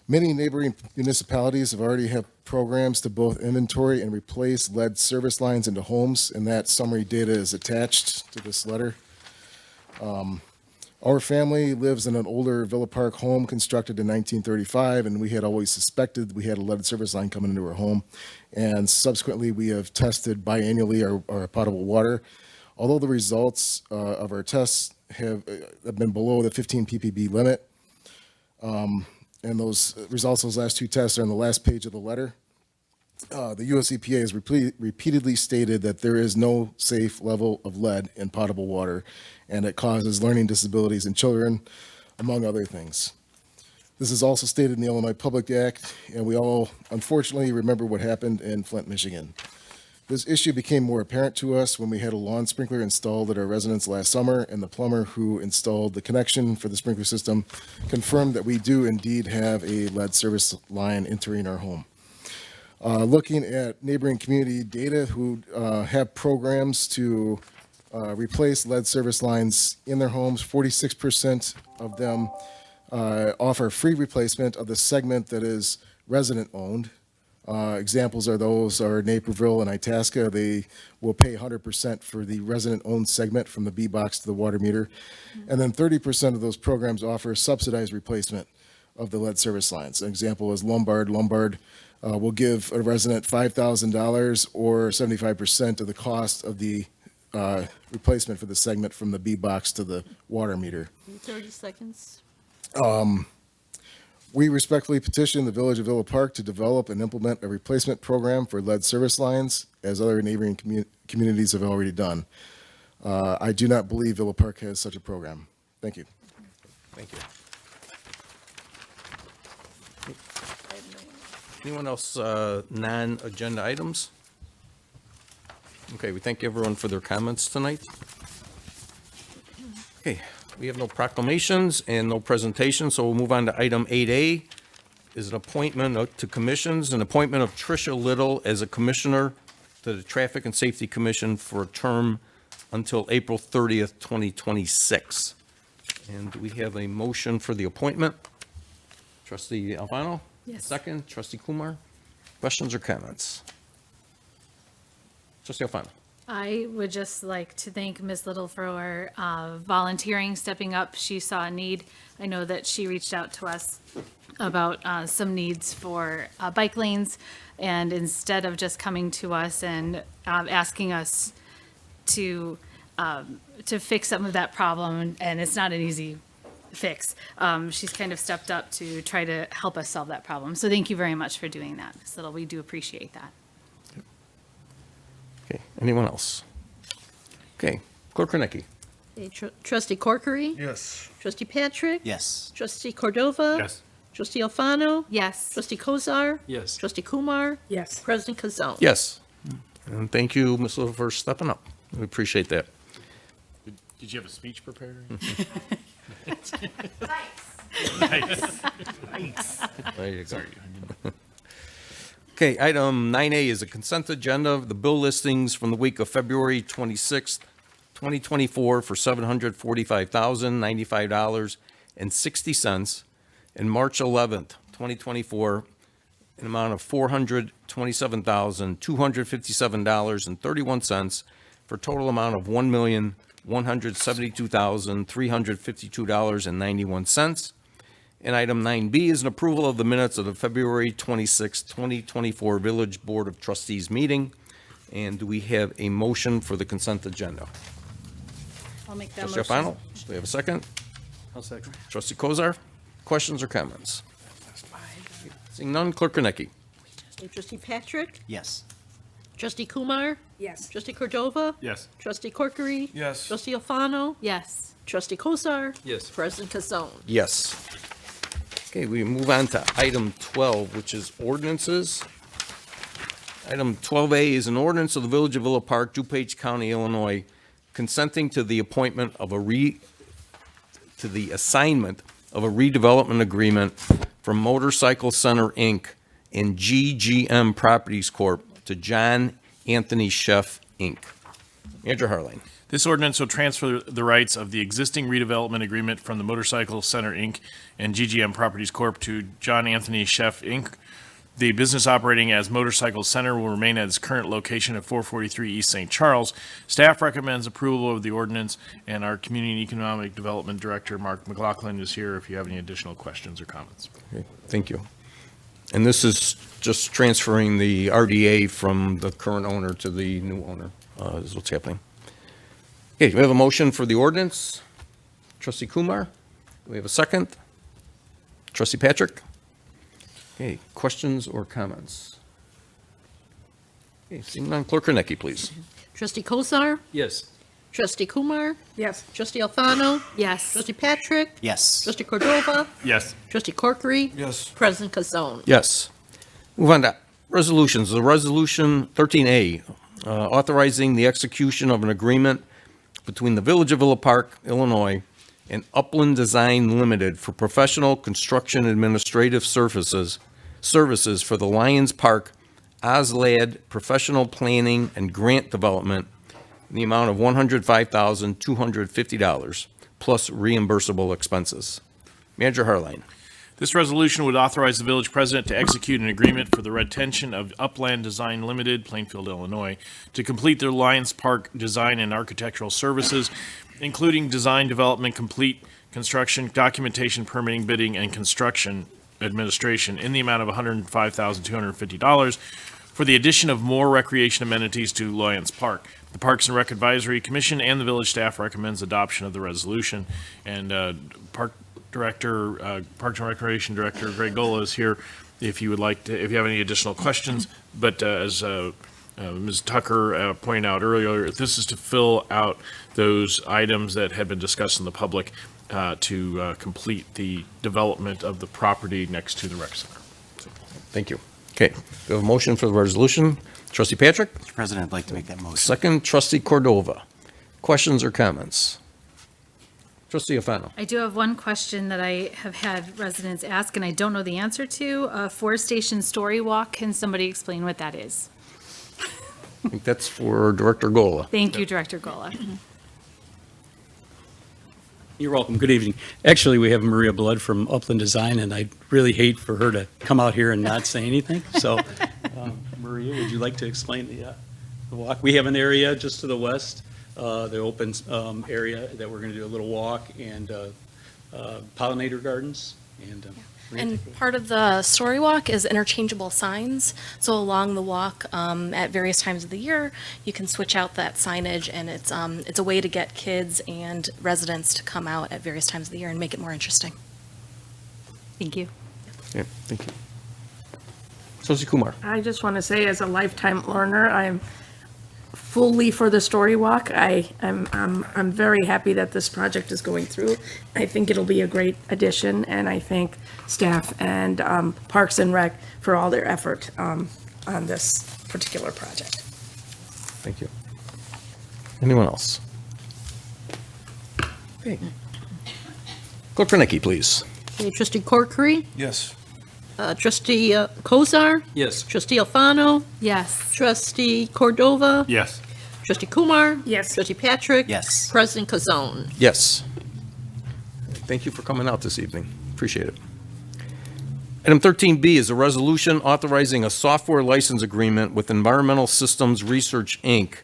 Many neighboring municipalities have already have programs to both inventory and replace lead service lines into homes, and that summary data is attached to this letter. Our family lives in an older Villa Park home constructed in 1935, and we had always suspected we had a lead service line coming into our home. And subsequently, we have tested biannually our potable water. Although the results of our tests have been below the 15 ppb limit, and those results, those last two tests are on the last page of the letter. The US EPA has repeatedly stated that there is no safe level of lead in potable water, and it causes learning disabilities in children, among other things. This is also stated in the Illinois Public Act, and we all unfortunately remember what happened in Flint, Michigan. This issue became more apparent to us when we had a lawn sprinkler installed at our residence last summer, and the plumber who installed the connection for the sprinkler system confirmed that we do indeed have a lead service line entering our home. Looking at neighboring community data who have programs to replace lead service lines in their homes, 46% of them offer free replacement of the segment that is resident-owned. Examples are Naperville and Itasca. They will pay 100% for the resident-owned segment from the B box to the water meter. And then 30% of those programs offer subsidized replacement of the lead service lines. An example is Lombard. Lombard will give a resident $5,000 or 75% of the cost of the replacement for the segment from the B box to the water meter. 30 seconds. We respectfully petition the Village of Villa Park to develop and implement a replacement program for lead service lines, as other neighboring communities have already done. I do not believe Villa Park has such a program. Thank you. Thank you. Anyone else, non-agenda items? Okay, we thank everyone for their comments tonight. Okay, we have no proclamations and no presentations, so we'll move on to item 8A, is an appointment to commissions, an appointment of Tricia Little as a commissioner to the Traffic and Safety Commission for a term until April 30th, 2026. And we have a motion for the appointment. Trustee Alfano? Yes. Second, Trustee Kumar. Questions or comments? Trustee Alfano? I would just like to thank Ms. Little for volunteering, stepping up. She saw a need. I know that she reached out to us about some needs for bike lanes, and instead of just coming to us and asking us to fix some of that problem, and it's not an easy fix, she's kind of stepped up to try to help us solve that problem. So thank you very much for doing that, Ms. Little. We do appreciate that. Okay, anyone else? Okay, Clerk Kornecki. Okay, Trustee Corkery? Yes. Trustee Patrick? Yes. Trustee Cordova? Yes. Trustee Alfano? Yes. Trustee Kozar? Yes. Trustee Kumar? Yes. President Kazone? Yes. And thank you, Ms. Little, for stepping up. We appreciate that. Did you have a speech prepared? There you go. Okay, item 9A is a consent agenda of the bill listings from the week of February 26th, 2024 for $745,095.60, and March 11th, 2024 an amount of $427,257.31 for a total amount of $1,172,352.91. And item 9B is an approval of the minutes of the February 26, 2024 Village Board of Trustees meeting. And do we have a motion for the consent agenda? I'll make that Trustee motion. Alfano, do we have a second? I'll second. Trustee Kozar, questions or comments? Seeing none, Clerk Kornecki. Trustee Patrick? Yes. Trustee Kumar? Yes. Trustee Cordova? Yes. Trustee Corkery? Yes. Trustee Alfano? Yes. Trustee Kozar? Yes. President Kazone? Yes. Okay, we move on to item 12, which is ordinances. Item 12A is an ordinance of the Village of Villa Park, DuPage County, Illinois, consenting to the appointment of to the assignment of a redevelopment agreement from Motorcycle Center, Inc. and GGM Properties Corp. to John Anthony Chef, Inc. Andrew Harline. This ordinance will transfer the rights of the existing redevelopment agreement from the Motorcycle Center, Inc. and GGM Properties Corp. to John Anthony Chef, Inc. The business operating as Motorcycle Center will remain at its current location at 443 East St. Charles. Staff recommends approval of the ordinance, and our Community and Economic Development Director, Mark McLaughlin, is here if you have any additional questions or comments. Okay, thank you. And this is just transferring the RDA from the current owner to the new owner, is what's happening. Okay, we have a motion for the ordinance. Trustee Kumar, do we have a second? Trustee Patrick? Okay, questions or comments? Okay, seeing none, Clerk Kornecki, please. Trustee Kozar? Yes. Trustee Kumar? Yes. Trustee Alfano? Yes. Trustee Patrick? Yes. Trustee Cordova? Yes. Trustee Corkery? Yes. President Kazone? Yes. Move on to resolutions. The resolution 13A, authorizing the execution of an agreement between the Village of Villa Park, Illinois, and Upland Design Limited for professional construction administrative services for the Lions Park OSLAD professional planning and grant development in the amount of $105,250 plus reimbursable expenses. Manager Harline. This resolution would authorize the village president to execute an agreement for the retention of Upland Design Limited, Plainfield, Illinois, to complete their Lions Park design and architectural services, including design, development, complete construction, documentation, permitting, bidding, and construction administration in the amount of $105,250 for the addition of more recreation amenities to Lions Park. The Parks and Rec Advisory Commission and the village staff recommends adoption of the resolution. And Parks and Recreation Director Greg Gola is here if you would like to, if you have any additional questions. But as Ms. Tucker pointed out earlier, this is to fill out those items that had been discussed in the public to complete the development of the property next to the rec center. Thank you. Okay, we have a motion for the resolution. Trustee Patrick? Mr. President, I'd like to make that motion. Second, Trustee Cordova. Questions or comments? Trustee Alfano? I do have one question that I have had residents ask, and I don't know the answer to. Forest Station Story Walk, can somebody explain what that is? I think that's for Director Gola. Thank you, Director Gola. You're welcome. Good evening. Actually, we have Maria Blood from Upland Design, and I'd really hate for her to come out here and not say anything. So, Maria, would you like to explain the walk? We have an area just to the west, the open area that we're going to do a little walk and pollinator gardens. And part of the story walk is interchangeable signs. So along the walk, at various times of the year, you can switch out that signage, and it's a way to get kids and residents to come out at various times of the year and make it more interesting. Thank you. Yeah, thank you. Trustee Kumar? I just want to say, as a lifetime learner, I'm fully for the story walk. I'm very happy that this project is going through. I think it'll be a great addition, and I thank staff and Parks and Rec for all their effort on this particular project. Thank you. Anyone else? Okay. Clerk Kornecki, please. Okay, Trustee Corkery? Yes. Trustee Kozar? Yes. Trustee Alfano? Yes. Trustee Cordova? Yes. Trustee Kumar? Yes. Trustee Patrick? Yes. President Kazone? Yes. Thank you for coming out this evening. Appreciate it. Item 13B is a resolution authorizing a software license agreement with Environmental Systems Research, Inc.,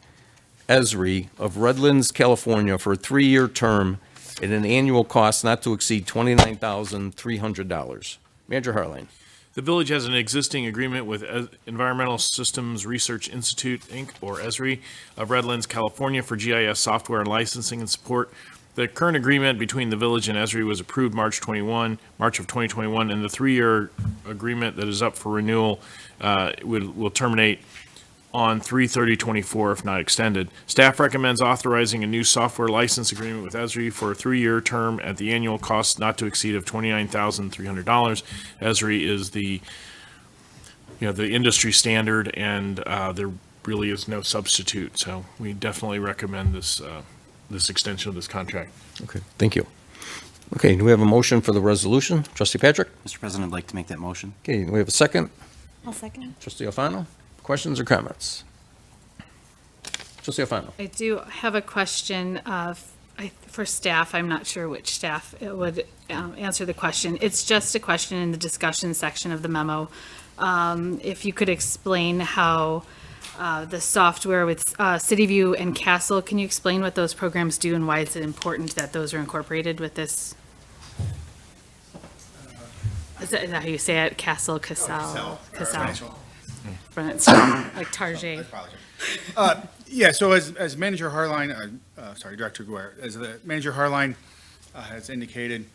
ESRI, of Redlands, California, for a 3-year term at an annual cost not to exceed $29,300. Manager Harline. The village has an existing agreement with Environmental Systems Research Institute, Inc., or ESRI, of Redlands, California, for GIS software and licensing and support. The current agreement between the village and ESRI was approved March of 2021, and the 3-year agreement that is up for renewal will terminate on 3/30/24 if not extended. Staff recommends authorizing a new software license agreement with ESRI for a 3-year term at the annual cost not to exceed of $29,300. ESRI is the industry standard, and there really is no substitute. So we definitely recommend this extension of this contract. Okay, thank you. Okay, do we have a motion for the resolution? Trustee Patrick? Mr. President, I'd like to make that motion. Okay, do we have a second? I'll second. Trustee Alfano? Questions or comments? Trustee Alfano? I do have a question for staff. I'm not sure which staff it would answer the question. It's just a question in the discussion section of the memo. If you could explain how the software with CityView and Castle, can you explain what those programs do and why is it important that those are incorporated with this? Is that how you say it? Castle, Casal? Casal. Like Target. Yeah, so as Manager Harline, Director Guerra, as the Manager Harline has indicated,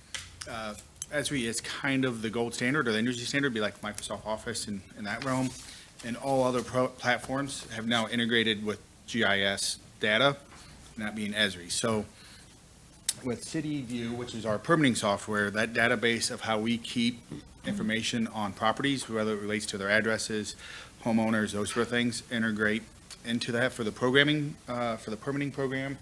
ESRI is kind of the gold standard or the industry standard, be like Microsoft Office in that realm. And all other platforms have now integrated with GIS data, that being ESRI. So with CityView, which is our permitting software, that database of how we keep information on properties, whether it relates to their addresses, homeowners, those sort of things, integrate into that for the programming, for the permitting program.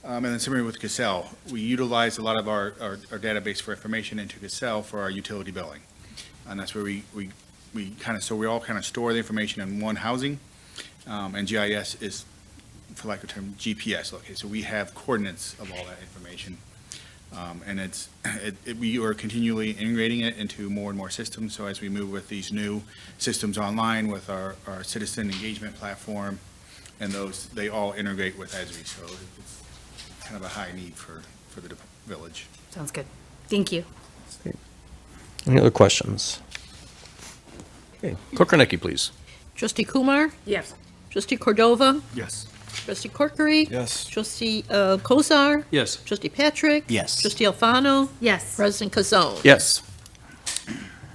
And then similarly with Cassell, we utilize a lot of our database for information into Cassell for our utility billing. And that's where we all kind of store the information in one housing. And GIS is, for lack of a term, GPS. Okay, so we have coordinates of all that information. And we are continually integrating it into more and more systems. So as we move with these new systems online with our citizen engagement platform, and they all integrate with ESRI. So it's kind of a high need for the village. Sounds good. Thank you. Any other questions? Okay, Clerk Kornecki, please. Trustee Kumar? Yes. Trustee Cordova? Yes. Trustee Corkery? Yes. Trustee Kozar? Yes. Trustee Patrick? Yes. Trustee Alfano? Yes. President Kazone? Yes.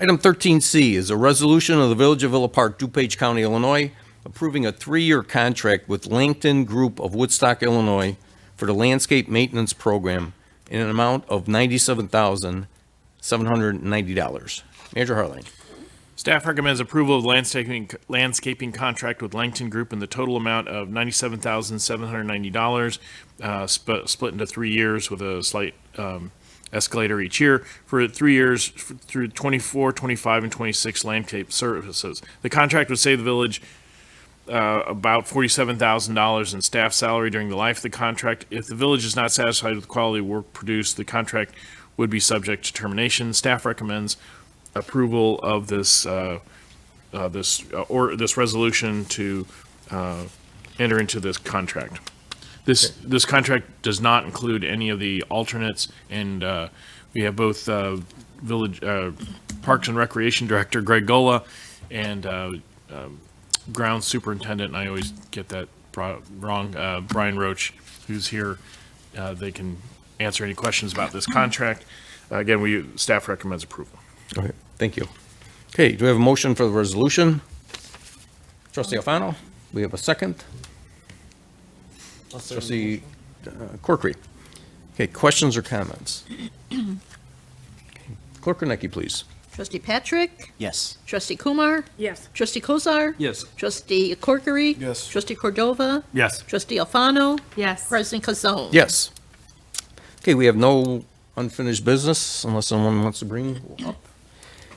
Item 13C is a resolution of the Village of Villa Park, DuPage County, Illinois, approving a 3-year contract with Langton Group of Woodstock, Illinois, for the landscape maintenance program in an amount of $97,790. Manager Harline. Staff recommends approval of landscaping contract with Langton Group in the total amount of $97,790, split into 3 years with a slight escalator each year for 3 years through 24, 25, and 26 landscape services. The contract would save the village about $47,000 in staff salary during the life of the contract. If the village is not satisfied with the quality of work produced, the contract would be subject to termination. Staff recommends approval of this resolution to enter into this contract. This contract does not include any of the alternates, and we have both Village Parks and Recreation Director Greg Gola and Grounds Superintendent, and I always get that wrong, Brian Roach, who's here. They can answer any questions about this contract. Again, staff recommends approval. Okay, thank you. Okay, do we have a motion for the resolution? Trustee Alfano, we have a second. Trustee Corkery. Okay, questions or comments? Okay, Clerk Kornecki, please. Trustee Patrick? Yes. Trustee Kumar? Yes. Trustee Kozar? Yes. Trustee Corkery? Yes. Trustee Cordova? Yes. Trustee Alfano? Yes. President Kazone? Yes. Okay, we have no unfinished business unless someone wants to bring up.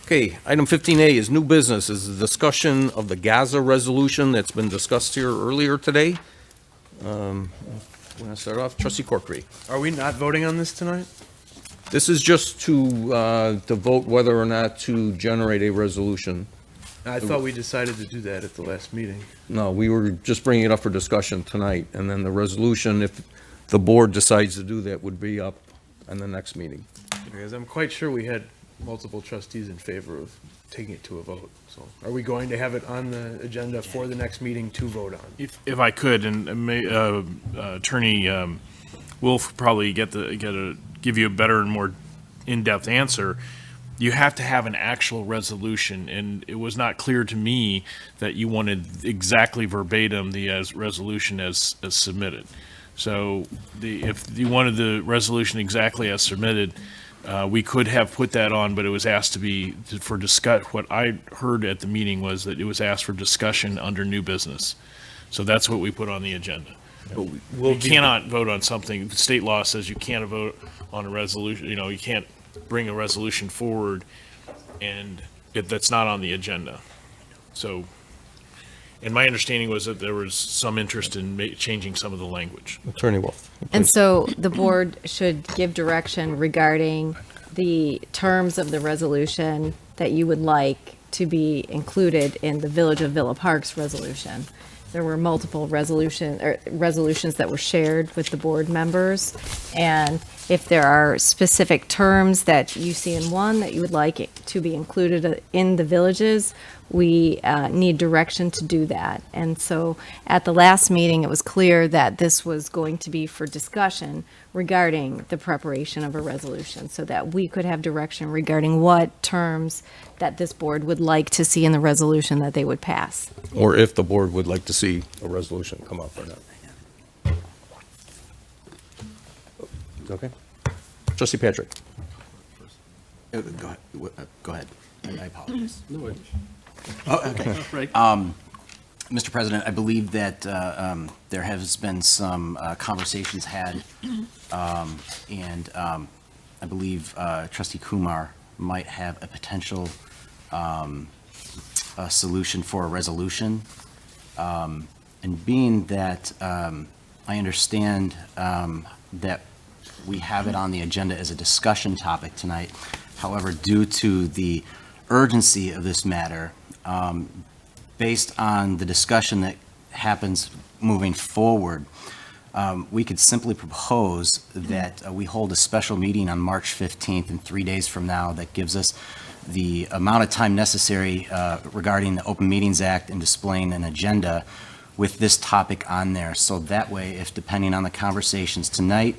Okay, item 15A is new business, is the discussion of the Gaza resolution that's been discussed here earlier today. We're going to start off, Trustee Corkery. Are we not voting on this tonight? This is just to vote whether or not to generate a resolution. I thought we decided to do that at the last meeting. No, we were just bringing it up for discussion tonight, and then the resolution, if the board decides to do that, would be up on the next meeting. Because I'm quite sure we had multiple trustees in favor of taking it to a vote. So are we going to have it on the agenda for the next meeting to vote on? If I could, and Attorney Wolf probably give you a better and more in-depth answer. You have to have an actual resolution, and it was not clear to me that you wanted exactly verbatim the resolution as submitted. So if you wanted the resolution exactly as submitted, we could have put that on, but it was asked to be for discuss. What I heard at the meeting was that it was asked for discussion under new business. So that's what we put on the agenda. But You cannot vote on something. State law says you can't vote on a resolution, you can't bring a resolution forward and that's not on the agenda. So, and my understanding was that there was some interest in changing some of the language. Attorney Wolf. And so the board should give direction regarding the terms of the resolution that you would like to be included in the Village of Villa Park's resolution. There were multiple resolutions that were shared with the board members. And if there are specific terms that you see in one that you would like it to be included in the villages, we need direction to do that. And so at the last meeting, it was clear that this was going to be for discussion regarding the preparation of a resolution so that we could have direction regarding what terms that this board would like to see in the resolution that they would pass. Or if the board would like to see a resolution come up or not. Okay. Trustee Patrick. Go ahead. I apologize. No worries. Oh, okay. Right. Mr. President, I believe that there has been some conversations had, and I believe Trustee Kumar might have a potential solution for a resolution. And being that I understand that we have it on the agenda as a discussion topic tonight, however, due to the urgency of this matter, based on the discussion that happens moving forward, we could simply propose that we hold a special meeting on March 15th, and 3 days from now, that gives us the amount of time necessary regarding the Open Meetings Act and displaying an agenda with this topic on there. So that way, if depending on the conversations tonight,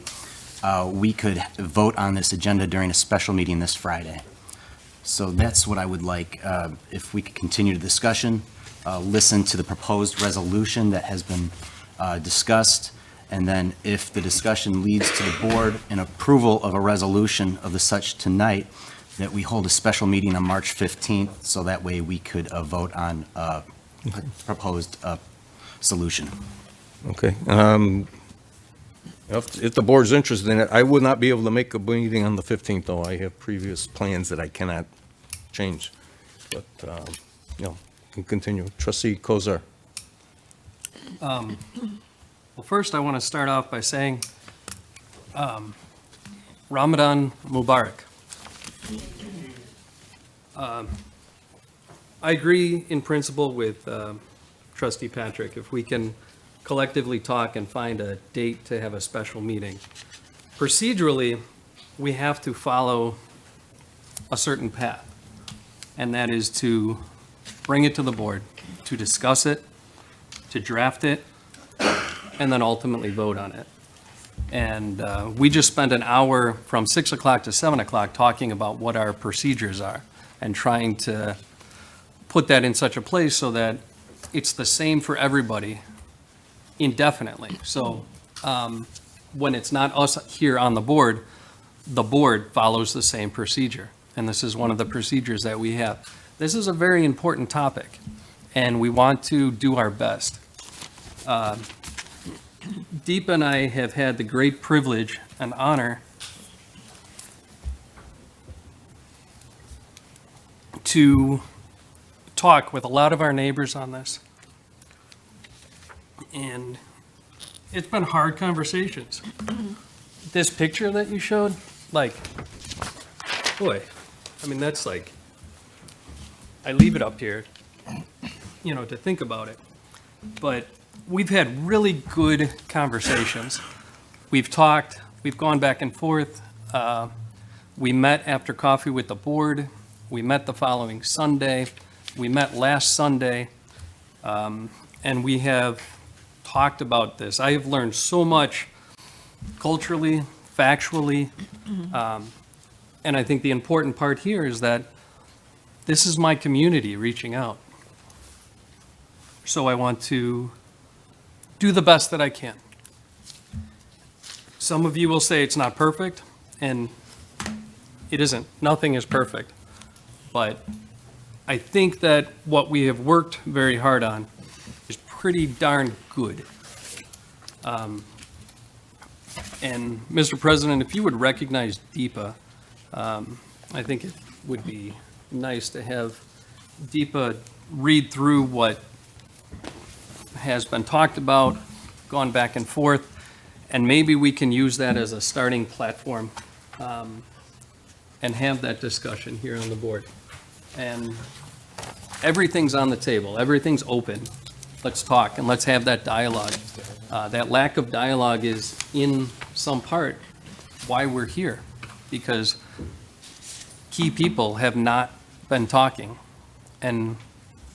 we could vote on this agenda during a special meeting this Friday. So that's what I would like, if we could continue the discussion, listen to the proposed resolution that has been discussed, and then if the discussion leads to the board and approval of a resolution of the such tonight, that we hold a special meeting on March 15th, so that way we could vote on a proposed solution. Okay. If the board's interested in it, I would not be able to make a meeting on the 15th, though. I have previous plans that I cannot change. But, can continue. Trustee Kozar. Well, first, I want to start off by saying Ramadan Mubarak. I agree in principle with Trustee Patrick. If we can collectively talk and find a date to have a special meeting. Procedurally, we have to follow a certain path, and that is to bring it to the board, to discuss it, to draft it, and then ultimately vote on it. And we just spent an hour from 6 o'clock to 7 o'clock talking about what our procedures are and trying to put that in such a place so that it's the same for everybody indefinitely. So when it's not us here on the board follows the same procedure. And this is one of the procedures that we have. This is a very important topic, and we want to do our best. Deepa and I have had the great privilege and honor to talk with a lot of our neighbors on this. And it's been hard conversations. This picture that you showed, like, boy, I mean, that's like, I leave it up here, you know, to think about it. But we've had really good conversations. We've talked, we've gone back and forth. We met after coffee with the board. We met the following Sunday. We met last Sunday. And we have talked about this. I have learned so much culturally, factually. And I think the important part here is that this is my community reaching out. So I want to do the best that I can. Some of you will say it's not perfect, and it isn't. Nothing is perfect. But I think that what we have worked very hard on is pretty darn good. And Mr. President, if you would recognize Deepa, I think it would be nice to have Deepa read through what has been talked about, gone back and forth, and maybe we can use that as a starting platform and have that discussion here on the board. And everything's on the table, everything's open. Let's talk and let's have that dialogue. That lack of dialogue is in some part why we're here, because key people have not been talking. And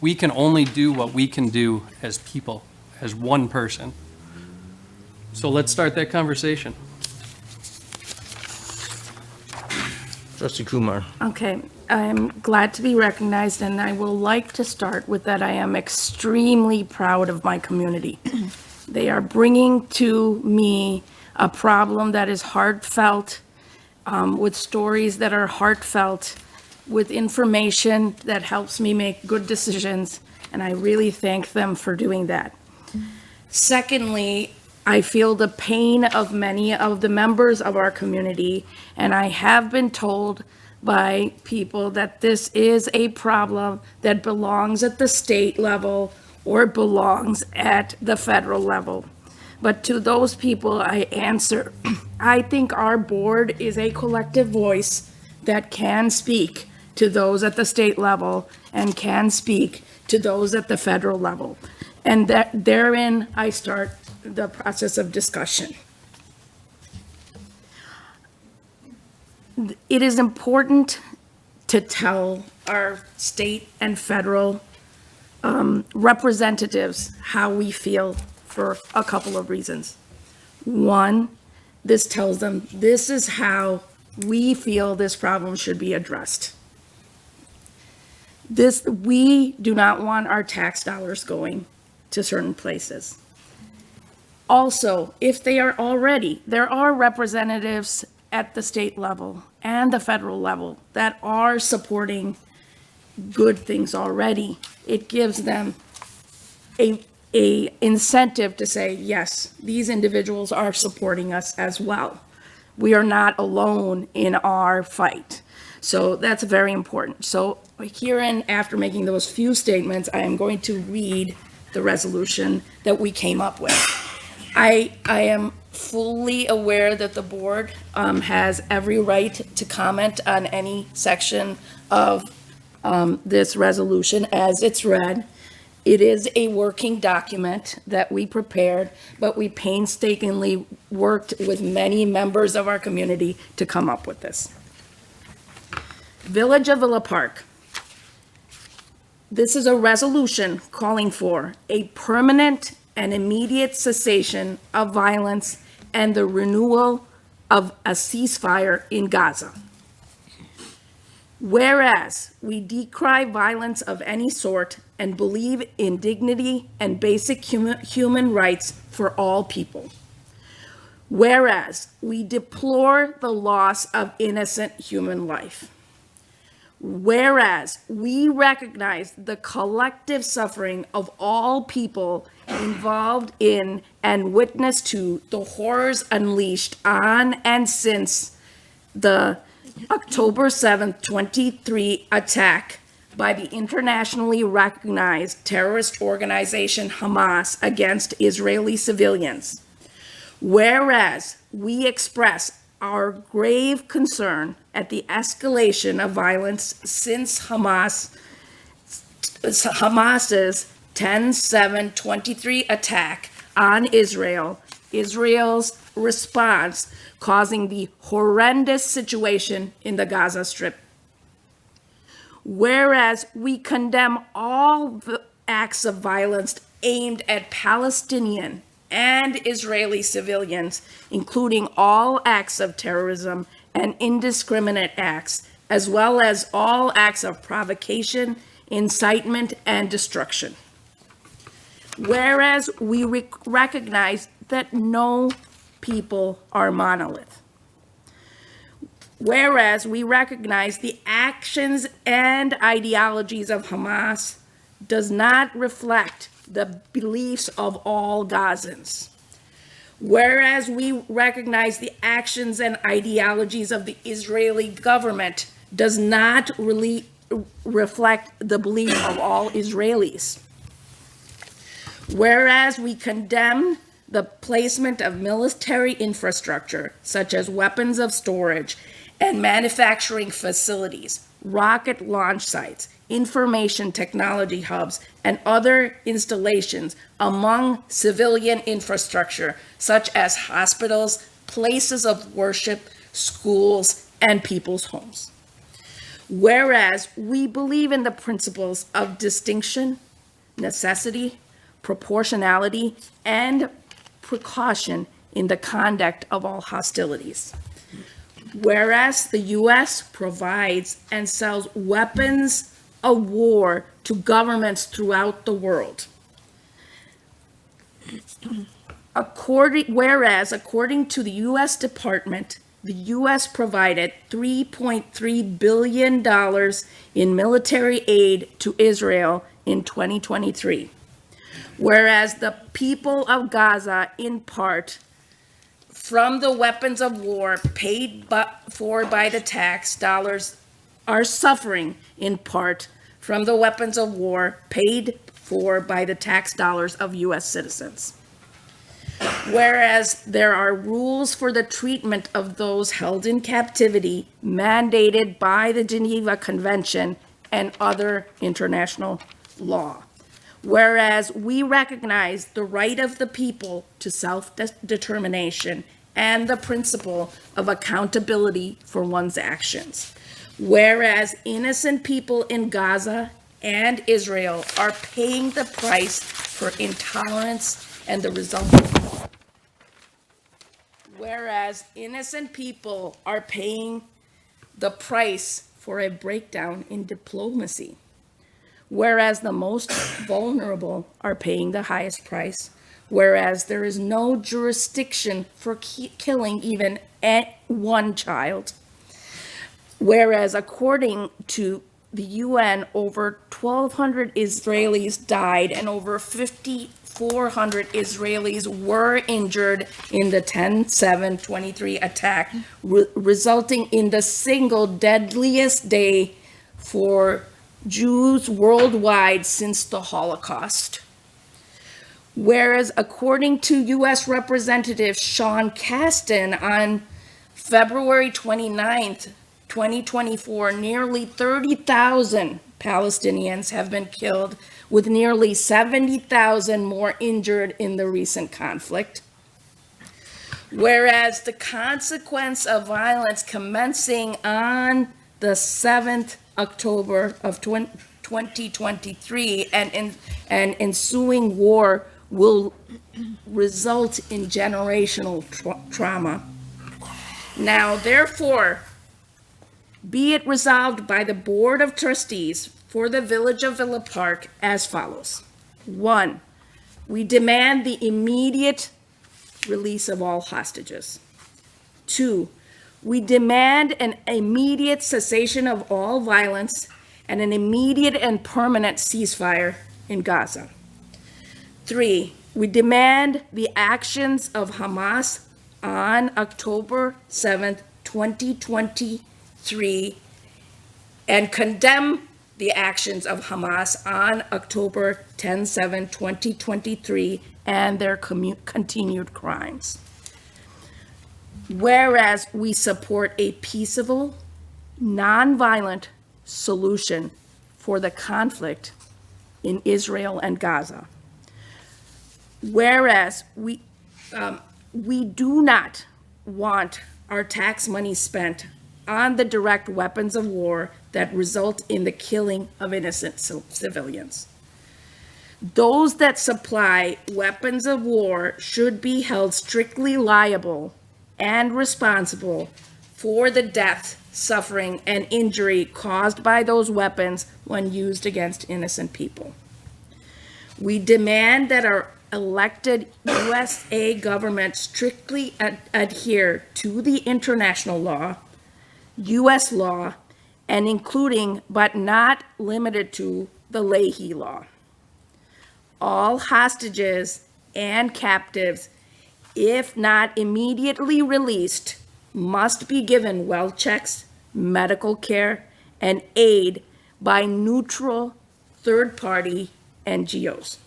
we can only do what we can do as people, as one person. So let's start that conversation. Trustee Kumar. Okay, I'm glad to be recognized, and I will like to start with that I am extremely proud of my community. They are bringing to me a problem that is heartfelt, with stories that are heartfelt, with information that helps me make good decisions, and I really thank them for doing that. Secondly, I feel the pain of many of the members of our community, and I have been told by people that this is a problem that belongs at the state level or belongs at the federal level. But to those people, I answer, I think our board is a collective voice that can speak to those at the state level and can speak to those at the federal level. And that therein, I start the process of discussion. It is important to tell our state and federal representatives how we feel for a couple of reasons. One, this tells them this is how we feel this problem should be addressed. We do not want our tax dollars going to certain places. Also, if they are already, there are representatives at the state level and the federal level that are supporting good things already. It gives them a incentive to say, yes, these individuals are supporting us as well. We are not alone in our fight. So that's very important. So herein, after making those few statements, I am going to read the resolution that we came up with. I am fully aware that the board has every right to comment on any section of this resolution as it's read. It is a working document that we prepared, but we painstakingly worked with many members of our community to come up with this. Village of Villa Park. This is a resolution calling for a permanent and immediate cessation of violence and the renewal of a ceasefire in Gaza. Whereas we decry violence of any sort and believe in dignity and basic human rights for all people. Whereas we deplore the loss of innocent human life. Whereas we recognize the collective suffering of all people involved in and witness to the horrors unleashed on and since the October 7th, 2023 attack by the internationally recognized terrorist organization Hamas against Israeli civilians. Whereas we express our grave concern at the escalation of violence since Hamas's 10/7/23 attack on Israel, Israel's response causing the horrendous situation in the Gaza Strip. Whereas we condemn all the acts of violence aimed at Palestinian and Israeli civilians, including all acts of terrorism and indiscriminate acts, as well as all acts of provocation, incitement, and destruction. Whereas we recognize that no people are monolith. Whereas we recognize the actions and ideologies of Hamas does not reflect the beliefs of all Gazans. Whereas we recognize the actions and ideologies of the Israeli government does not really reflect the beliefs of all Israelis. Whereas we condemn the placement of military infrastructure, such as weapons of storage and manufacturing facilities, rocket launch sites, information technology hubs, and other installations among civilian infrastructure, such as hospitals, places of worship, schools, and people's homes. Whereas we believe in the principles of distinction, necessity, proportionality, and precaution in the conduct of all hostilities. Whereas the U.S. provides and sells weapons of war to governments throughout the world. Whereas, according to the U.S. Department, the U.S. provided $3.3 billion in military aid to Israel in 2023. Whereas the people of Gaza, in part, from the weapons of war paid for by the tax dollars, are suffering in part from the weapons of war paid for by the tax dollars of U.S. citizens. Whereas there are rules for the treatment of those held in captivity mandated by the Geneva Convention and other international law. Whereas we recognize the right of the people to self-determination and the principle of accountability for one's actions. Whereas innocent people in Gaza and Israel are paying the price for intolerance and the resulting war. Whereas innocent people are paying the price for a breakdown in diplomacy. Whereas the most vulnerable are paying the highest price. Whereas there is no jurisdiction for killing even one child. Whereas according to the UN, over 1,200 Israelis died and over 5,400 Israelis were injured in the 10/7/23 attack, resulting in the single deadliest day for Jews worldwide since the Holocaust. Whereas according to U.S. Representative Sean Casten on February 29th, 2024, nearly 30,000 Palestinians have been killed, with nearly 70,000 more injured in the recent conflict. Whereas the consequence of violence commencing on the 7th October of 2023 and ensuing war will result in generational trauma. Now, therefore, be it resolved by the Board of Trustees for the Village of Villa Park as follows. 1, we demand the immediate release of all hostages. 2, we demand an immediate cessation of all violence and an immediate and permanent ceasefire in Gaza. 3, we demand the actions of Hamas on October 7th, 2023, and condemn the actions of Hamas on October 10/7/2023 and their continued crimes. Whereas we support a peaceable, nonviolent solution for the conflict in Israel and Gaza. Whereas we do not want our tax money spent on the direct weapons of war that result in the killing of innocent civilians. Those that supply weapons of war should be held strictly liable and responsible for the death, suffering, and injury caused by those weapons when used against innocent people. We demand that our elected USA government strictly adhere to the international law, US law, and including but not limited to the Leahy Law. All hostages and captives, if not immediately released, must be given well checks, medical care, and aid by neutral third-party NGOs.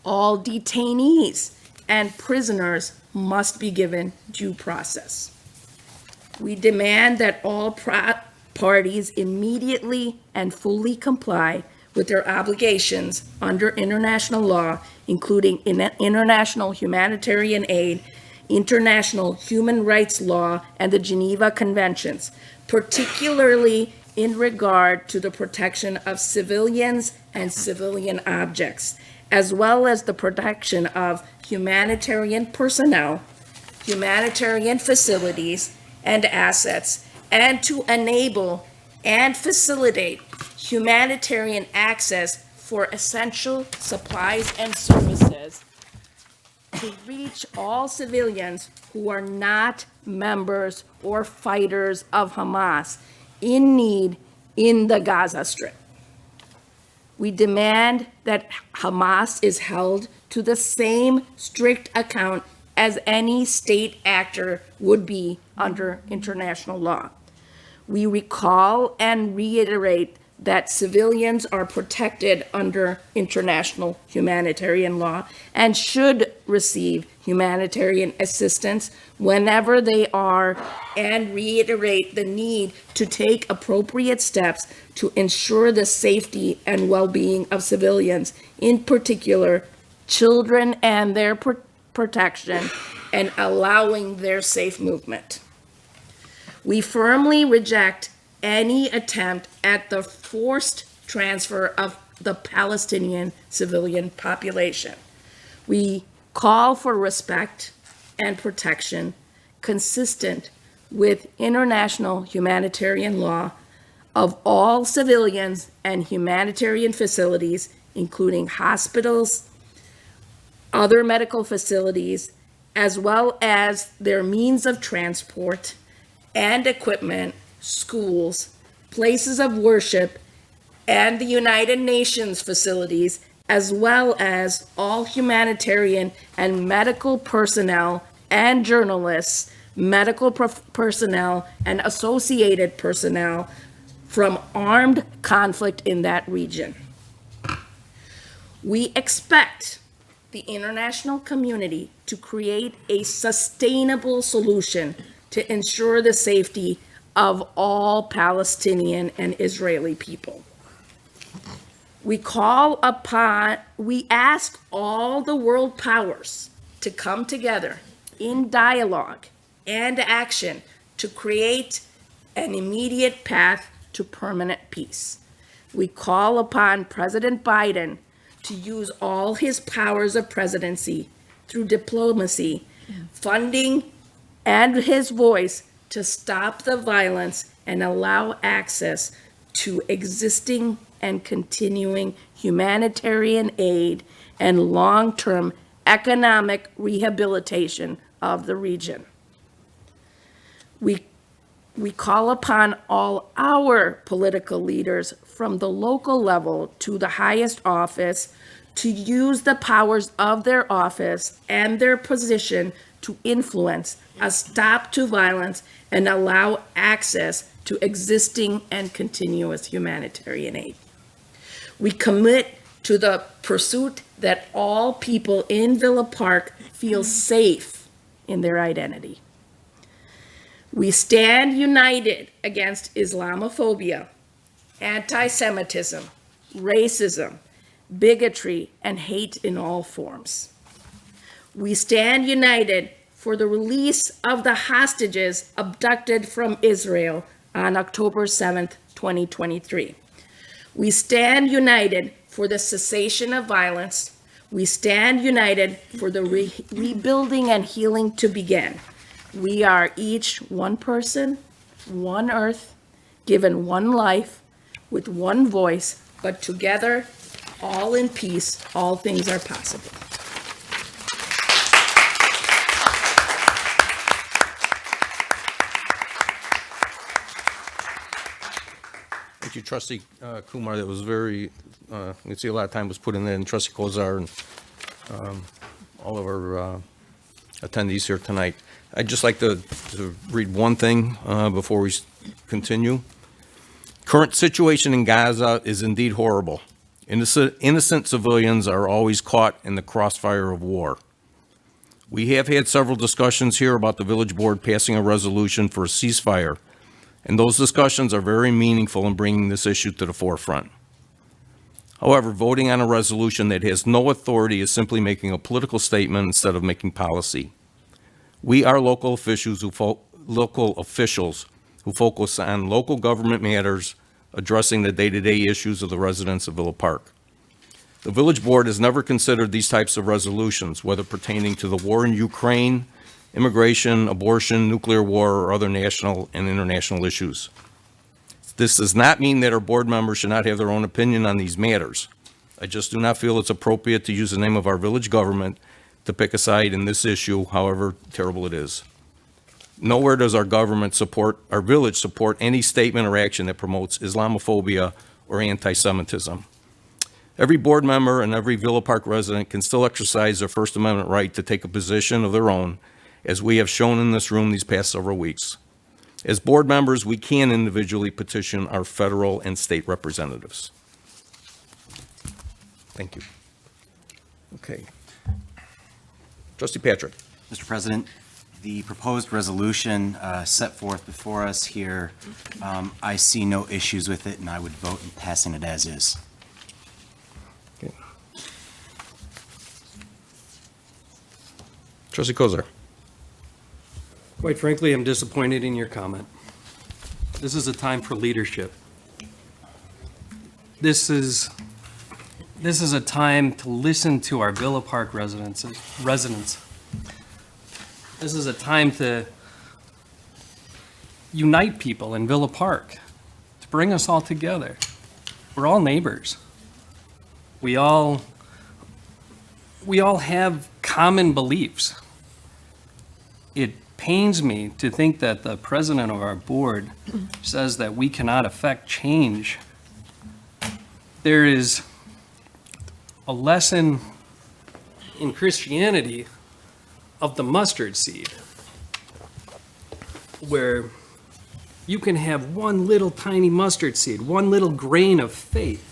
All detainees and prisoners must be given due process. We demand that all parties immediately and fully comply with their obligations under international law, including international humanitarian aid, international human rights law, and the Geneva Conventions, particularly in regard to the protection of civilians and civilian objects, as well as the protection of humanitarian personnel, humanitarian facilities, and assets, and to enable and facilitate humanitarian access for essential supplies and services to reach all civilians who are not members or fighters of Hamas in need in the Gaza Strip. We demand that Hamas is held to the same strict account as any state actor would be under international law. We recall and reiterate that civilians are protected under international humanitarian law and should receive humanitarian assistance whenever they are, and reiterate the need to take appropriate steps to ensure the safety and well-being of civilians, in particular children and their protection, and allowing their safe movement. We firmly reject any attempt at the forced transfer of the Palestinian civilian population. We call for respect and protection consistent with international humanitarian law of all civilians and humanitarian facilities, including hospitals, other medical facilities, as well as their means of transport and equipment, schools, places of worship, and the United Nations facilities, as well as all humanitarian and medical personnel and journalists, medical personnel, and associated personnel from armed conflict in that region. We expect the international community to create a sustainable solution to ensure the safety of all Palestinian and Israeli people. We ask all the world powers to come together in dialogue and action to create an immediate path to permanent peace. We call upon President Biden to use all his powers of presidency through diplomacy, funding, and his voice to stop the violence and allow access to existing and continuing humanitarian aid and long-term economic rehabilitation of the region. We call upon all our political leaders from the local level to the highest office to use the powers of their office and their position to influence a stop to violence and allow access to existing and continuous humanitarian aid. We commit to the pursuit that all people in Villa Park feel safe in their identity. We stand united against Islamophobia, anti-Semitism, racism, bigotry, and hate in all forms. We stand united for the release of the hostages abducted from Israel on October 7th, 2023. We stand united for the cessation of violence. We stand united for the rebuilding and healing to begin. We are each one person, one earth, given one life, with one voice, but together, all in peace, all things are possible. Thank you, Trustee Kumar. That was very, you can see a lot of time was put in there, and Trustee Kozar and all of our attendees here tonight. I'd just like to read one thing before we continue. Current situation in Gaza is indeed horrible. Innocent civilians are always caught in the crossfire of war. We have had several discussions here about the village board passing a resolution for a ceasefire, and those discussions are very meaningful in bringing this issue to the forefront. However, voting on a resolution that has no authority is simply making a political statement instead of making policy. We are local officials who focus on local government matters, addressing the day-to-day issues of the residents of Villa Park. The village board has never considered these types of resolutions, whether pertaining to the war in Ukraine, immigration, abortion, nuclear war, or other national and international issues. This does not mean that our board members should not have their own opinion on these matters. I just do not feel it's appropriate to use the name of our village government to pick a side in this issue, however terrible it is. Nowhere does our village support any statement or action that promotes Islamophobia or anti-Semitism. Every board member and every Villa Park resident can still exercise their First Amendment right to take a position of their own, as we have shown in this room these past several weeks. As board members, we can individually petition our federal and state representatives. Thank you. Okay. Trustee Patrick. Mr. President, the proposed resolution set forth before us here, I see no issues with it, and I would vote in passing it as is. Okay. Trustee Kozar. Quite frankly, I'm disappointed in your comment. This is a time for leadership. This is a time to listen to our Villa Park residents. This is a time to unite people in Villa Park, to bring us all together. We're all neighbors. We all have common beliefs. It pains me to think that the president of our board says that we cannot affect change. There is a lesson in Christianity of the mustard seed, where you can have one little tiny mustard seed, one little grain of faith,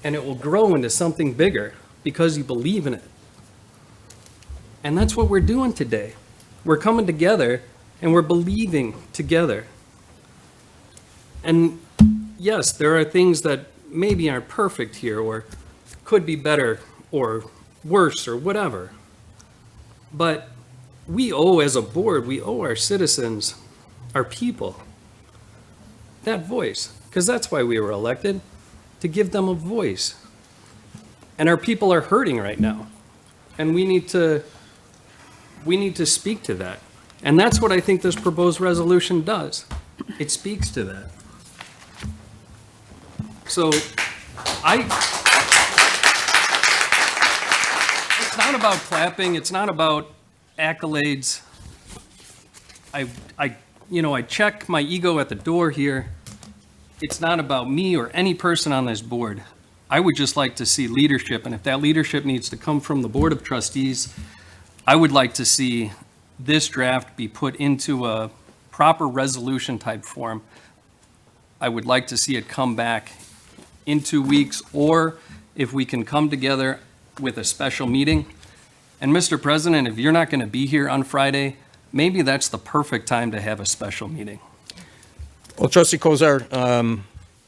and it will grow into something bigger because you believe in it. And that's what we're doing today. We're coming together and we're believing together. And yes, there are things that maybe aren't perfect here or could be better or worse or whatever. But we owe, as a board, we owe our citizens, our people, that voice, because that's why we were elected, to give them a voice. And our people are hurting right now, and we need to speak to that. And that's what I think this proposed resolution does. It speaks to that. So it's not about clapping, it's not about accolades. I check my ego at the door here. It's not about me or any person on this board. I would just like to see leadership, and if that leadership needs to come from the Board of Trustees, I would like to see this draft be put into a proper resolution type form. I would like to see it come back in 2 weeks, or if we can come together with a special meeting. And Mr. President, if you're not going to be here on Friday, maybe that's the perfect time to have a special meeting. Well, Trustee Kozar,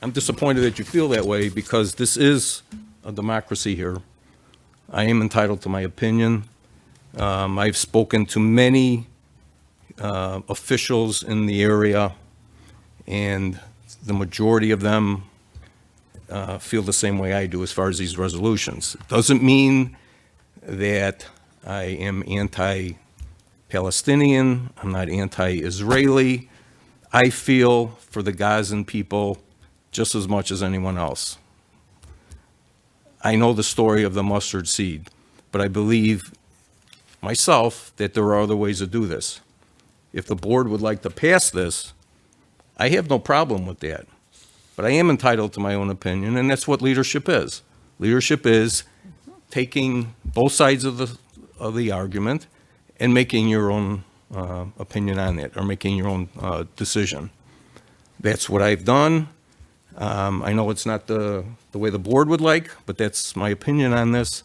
I'm disappointed that you feel that way because this is a democracy here. I am entitled to my opinion. I've spoken to many officials in the area, and the majority of them feel the same way I do as far as these resolutions. It doesn't mean that I am anti-Palestinian, I'm not anti-Israeli. I feel for the Gazan people just as much as anyone else. I know the story of the mustard seed, but I believe myself that there are other ways to do this. If the board would like to pass this, I have no problem with that. But I am entitled to my own opinion, and that's what leadership is. Leadership is taking both sides of the argument and making your own opinion on it, or making your own decision. That's what I've done. I know it's not the way the board would like, but that's my opinion on this.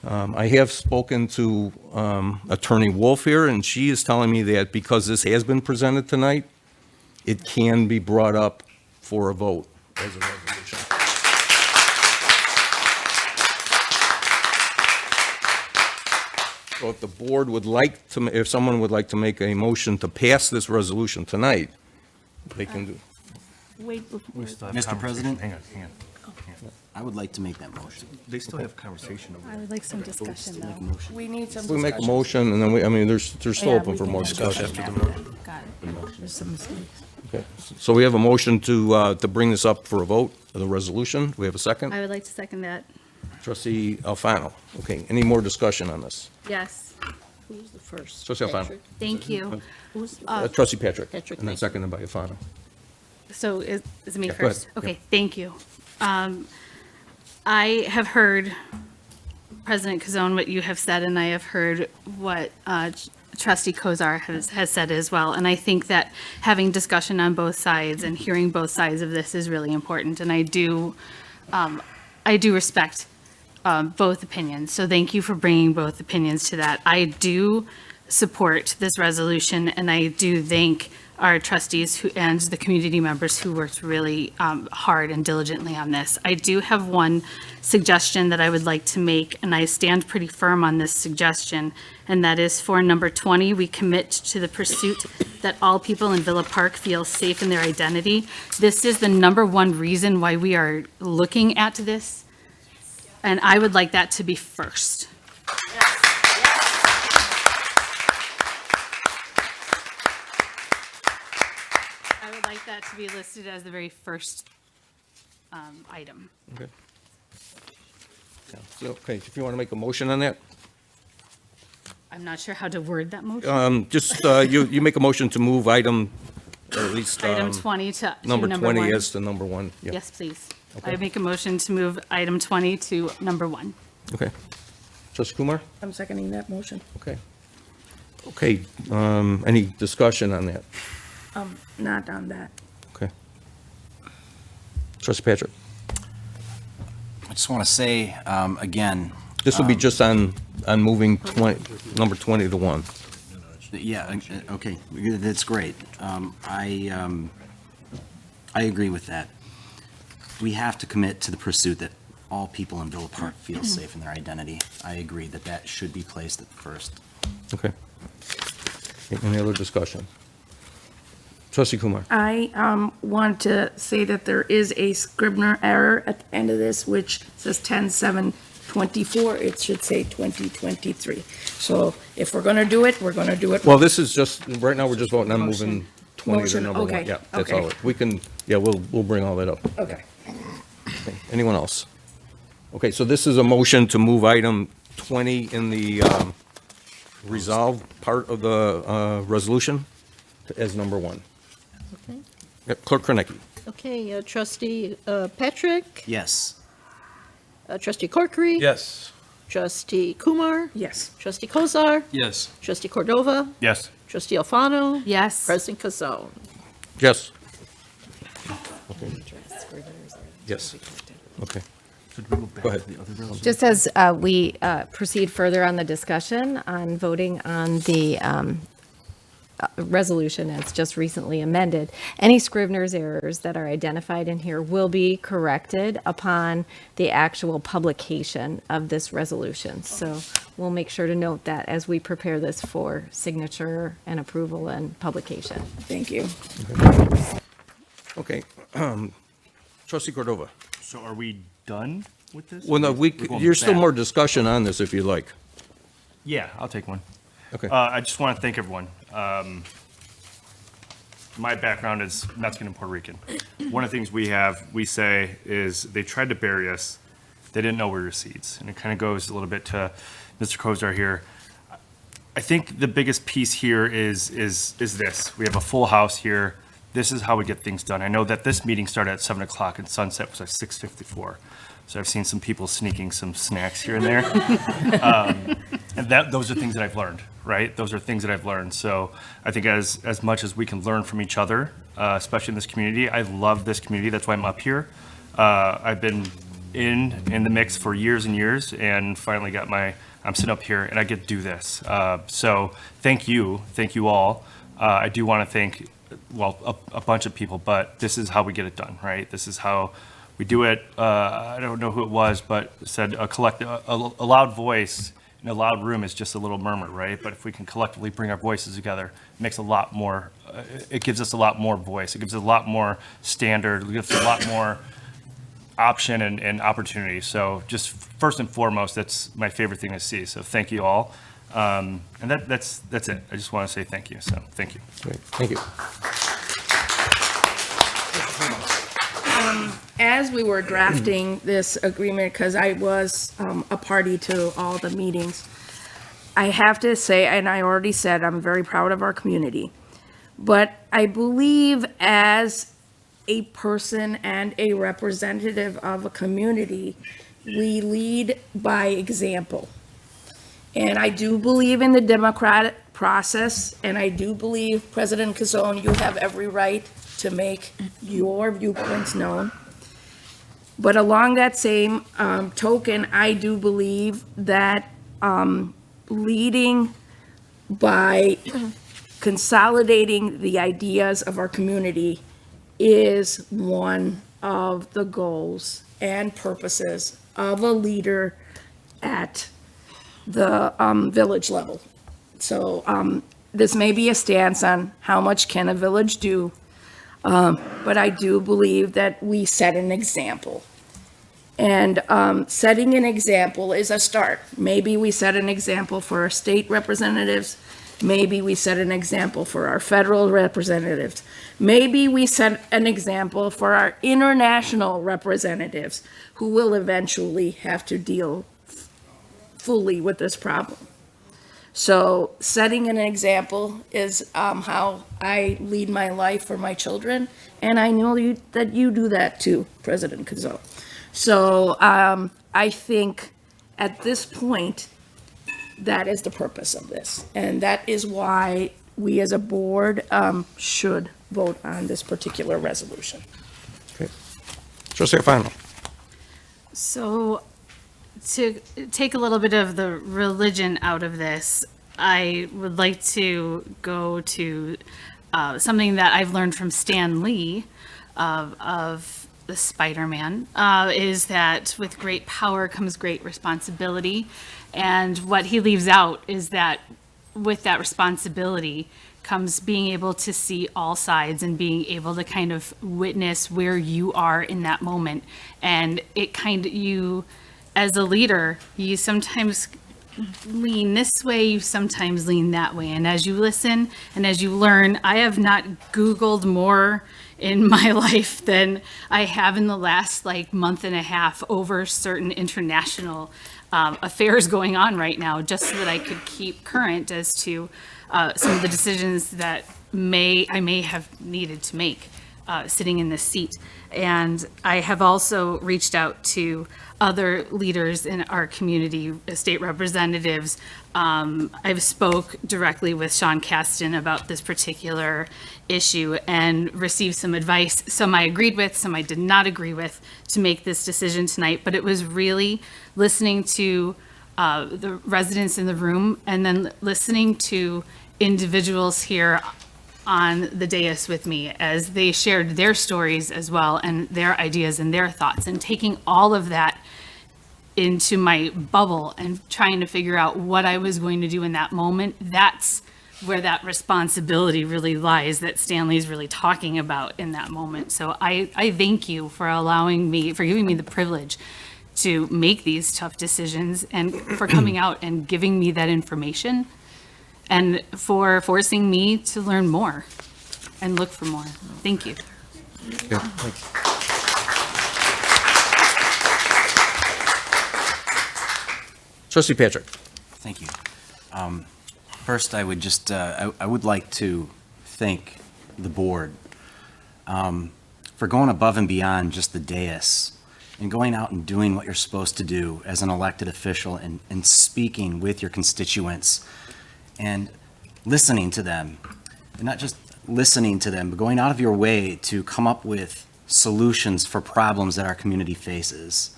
I have spoken to Attorney Wolf here, and she is telling me that because this has been presented tonight, it can be brought up for a vote as a resolution. So if the board would like to, if someone would like to make a motion to pass this resolution tonight, they can do. Wait before. Mr. President? Hang on. I would like to make that motion. They still have conversation over I would like some discussion, though. We need some We make a discussion. motion, and then they're still Yeah, open we for can more discuss discussion. after the vote. Got it. There's some mistakes. Okay, so we have a motion to bring this up for a vote of the resolution. Do we have a second? I would like to second that. Trustee Alfano. Okay, any more discussion on this? Yes. Who's the first? Trustee Alfano. Thank you. Who's, Trustee Patrick. Patrick, And then thank you. seconded by Alfano. So is it me Yeah, go ahead. first? Okay, Yeah. thank you. I have heard, President Kazone, what you have said, and I have heard what Trustee Kozar has said as well. And I think that having discussion on both sides and hearing both sides of this is really important. And I do respect both opinions. So thank you for bringing both opinions to that. I do support this resolution, and I do thank our trustees and the community members who worked really hard and diligently on this. I do have one suggestion that I would like to make, and I stand pretty firm on this suggestion, and that is for number 20, we commit to the pursuit that all people in Villa Park feel safe in their identity. This is the number one reason why we are looking at this, and I would like that to be first. I would like that to be listed as the very first item. Okay. Yeah, so, okay, if you want to make a motion on that, I'm not sure how to word that motion. just, you make a motion to move item, or at least. Item 20 to Number number 20 one. as to number one. Yeah. Yes, please. Okay. I make a motion to move item 20 to number 1. Okay. Trustee Kumar? I'm seconding that motion. Okay. Okay, any discussion on that? Not on that. Okay. Trustee Patrick? I just want to say, again. This will be just on moving number 20 to 1. Yeah, okay, that's great. I agree with that. We have to commit to the pursuit that all people in Villa Park feel safe in their identity. I agree that that should be placed at first. Okay. Any other discussion? Trustee Kumar? I want to say that there is a Scribner error at the end of this, which says 10/7/24. It should say 2023. So if we're going to do it, we're going to do it. Well, this is just, right now, we're just voting on Motion. moving 20 to Motion, number 1. okay, Yeah, that's okay. all. We can, yeah, we'll bring all that up. Okay. Okay, anyone else? Okay, so this is a motion to move item 20 in the resolved part of the resolution as number 1. Okay. Yep, Clerk Kornecki. Okay, Trustee Patrick, Yes. Trustee Corkery. Yes. Trustee Kumar, Yes. Trustee Kozar, Yes. Trustee Cordova, Yes. Trustee Alfano, Yes. President Kazone. Yes. Okay. Yes. Okay. Go ahead. Just as we proceed further on the discussion on voting on the resolution as just recently amended. Any Scrivener's errors that are identified in here will be corrected upon the actual publication of this resolution. So we'll make sure to note that as we prepare this for signature and approval and publication. Thank you. Okay. Trustee Cordova. So are we done with this? Well, no, We're going there's still back. more discussion on this if you like. Yeah, I'll take one. Okay. I just want to thank everyone. My background is Mexican and Puerto Rican. One of the things we say is they tried to bury us. They didn't know we were seeds. And it kind of goes a little bit to Mr. Kozar here. I think the biggest piece here is this. We have a full house here. This is how we get things done. I know that this meeting started at 7 o'clock and sunset was at 6:54. So I've seen some people sneaking some snacks here and there. And those are things that I've learned, right? Those are things that I've learned. So I think as much as we can learn from each other, especially in this community, I love this community. That's why I'm up here. I've been in the mix for years and years, and finally I'm sitting up here and I get to do this. So thank you all. I do want to thank, a bunch of people, but this is how we get it done, right? This is how we do it. I don't know who it was, but said a loud voice in a loud room is just a little murmur, right? But if we can collectively bring our voices together, it makes a lot more, it gives us a lot more voice. It gives us a lot more standard. It gives us a lot more option and opportunity. So just first and foremost, that's my favorite thing to see. So thank you all. And that's it. I just want to say thank you. So thank you. Great. Thank you. As we were drafting this agreement, because I was a party to all the meetings, I have to say, and I already said, I'm very proud of our community. But I believe as a person and a representative of a community, we lead by example. And I do believe in the democratic process, and I do believe, President Cazone, you have every right to make your viewpoints known. But along that same token, I do believe that leading by consolidating the ideas of our community is one of the goals and purposes of a leader at the village level. So this may be a stance on how much can a village do, but I do believe that we set an example. And setting an example is a start. Maybe we set an example for our state representatives. Maybe we set an example for our federal representatives. Maybe we set an example for our international representatives who will eventually have to deal fully with this problem. So setting an example is how I lead my life for my children, and I know that you do that too, President Cazone. So I think at this point, that is the purpose of this, and that is why we as a board should vote on this particular resolution. Okay. Trustee Alfano. So to take a little bit of the religion out of this, I would like to go to something that I've learned from Stan Lee of the Spider-Man, is that with great power comes great responsibility. And what he leaves out is that with that responsibility comes being able to see all sides and being able to kind of witness where you are in that moment. And it kind of, you, as a leader, you sometimes lean this way, you sometimes lean that way. And as you listen and as you learn, I have not Googled more in my life than I have in the last month and a half over certain international affairs going on right now, just so that I could keep current as to some of the decisions that I may have needed to make sitting in this seat. And I have also reached out to other leaders in our community, state representatives. I've spoke directly with Sean Caston about this particular issue and received some advice. Some I agreed with, some I did not agree with, to make this decision tonight. But it was really listening to the residents in the room and then listening to individuals here on the dais with me as they shared their stories as well and their ideas and their thoughts, and taking all of that into my bubble and trying to figure out what I was going to do in that moment. That's where that responsibility really lies that Stanley's really talking about in that moment. So I thank you for allowing me, for giving me the privilege to make these tough decisions and for coming out and giving me that information and for forcing me to learn more and look for more. Thank you. Yeah, thanks. Trustee Patrick. Thank you. First, I would just, I would like to thank the board for going above and beyond just the dais and going out and doing what you're supposed to do as an elected official and speaking with your constituents and listening to them. And not just listening to them, but going out of your way to come up with solutions for problems that our community faces.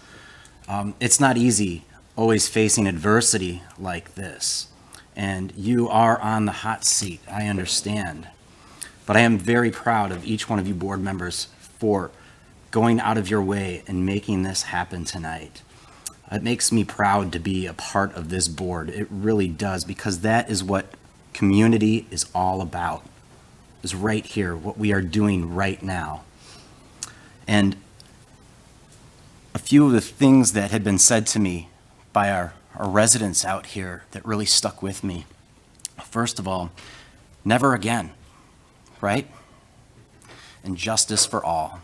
It's not easy always facing adversity like this. And you are on the hot seat, I understand. But I am very proud of each one of you board members for going out of your way and making this happen tonight. It makes me proud to be a part of this board. It really does, because that is what community is all about, is right here, what we are doing right now. And a few of the things that had been said to me by our residents out here that really stuck with me. First of all, never again, right? And justice for all.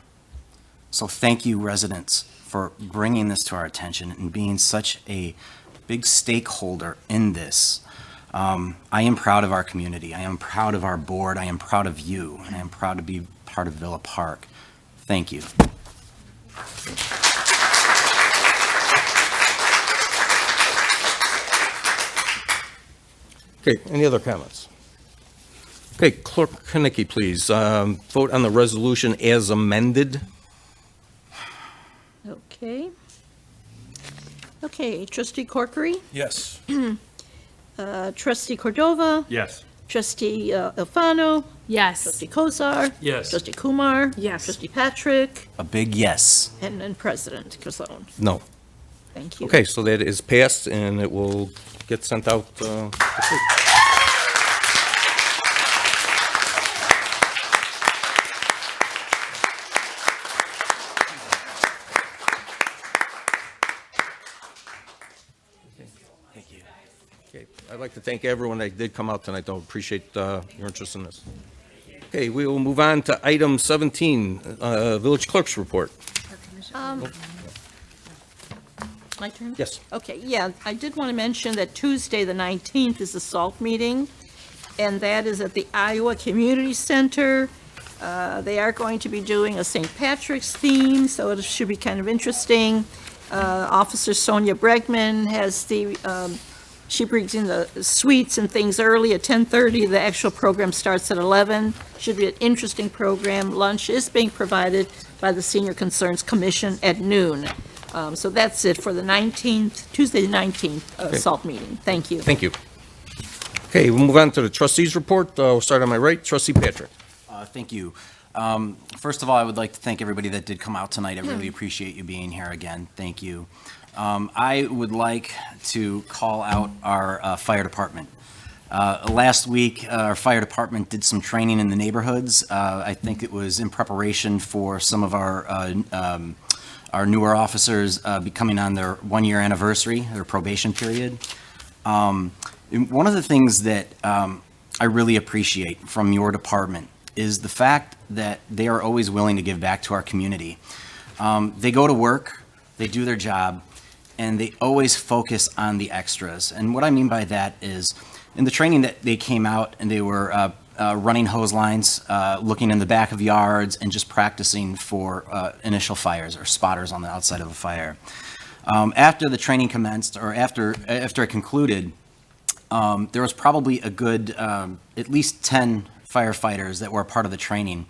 So thank you, residents, for bringing this to our attention and being such a big stakeholder in this. I am proud of our community. I am proud of our board. I am proud of you, and I am proud to be part of Villa Park. Thank you. Okay, any other comments? Okay, Clerk Kinnicky, please. Vote on the resolution as amended. Okay. Okay, trustee Corkery, Yes. trustee Cordova, Yes. trustee Alfano, Yes. trustee Kozar. Yes. Trustee Kumar. Yes. Trustee Patrick, A big yes. and then President Cazone. No. Thank you. Okay, so that is passed and it will get sent out. this week. Thank you. Okay, I'd like to thank everyone that did come out tonight, though. Appreciate your interest in this. Okay, we will move on to item 17, Village Clerk's Report. My turn? Yes. Okay, yeah, I did want to mention that Tuesday, the 19th, is the SALT meeting, and that is at the Iowa Community Center. They are going to be doing a St. Patrick's theme, so it should be kind of interesting. Officer Sonia Bregman has she brings in the sweets and things early at 10:30. The actual program starts at 11. Should be an interesting program. Lunch is being provided by the Senior Concerns Commission at noon. So that's it for the 19th, Tuesday the 19th, Okay. SALT meeting. Thank you. Thank you. Okay, we'll move on to the trustees' report. We'll start on my right. Trustee Patrick. Thank you. First of all, I would like to thank everybody that did come out tonight. I really appreciate you being here again. Thank you. I would like to call out our fire department. Last week, our fire department did some training in the neighborhoods. I think it was in preparation for some of our newer officers becoming on their one-year anniversary, their probation period. One of the things that I really appreciate from your department is the fact that they are always willing to give back to our community. They go to work, they do their job, and they always focus on the extras. And what I mean by that is, in the training that they came out and they were running hose lines, looking in the back of yards, and just practicing for initial fires or spotters on the outside of a fire. After the training commenced, or after it concluded, there was probably a good at least 10 firefighters that were a part of the training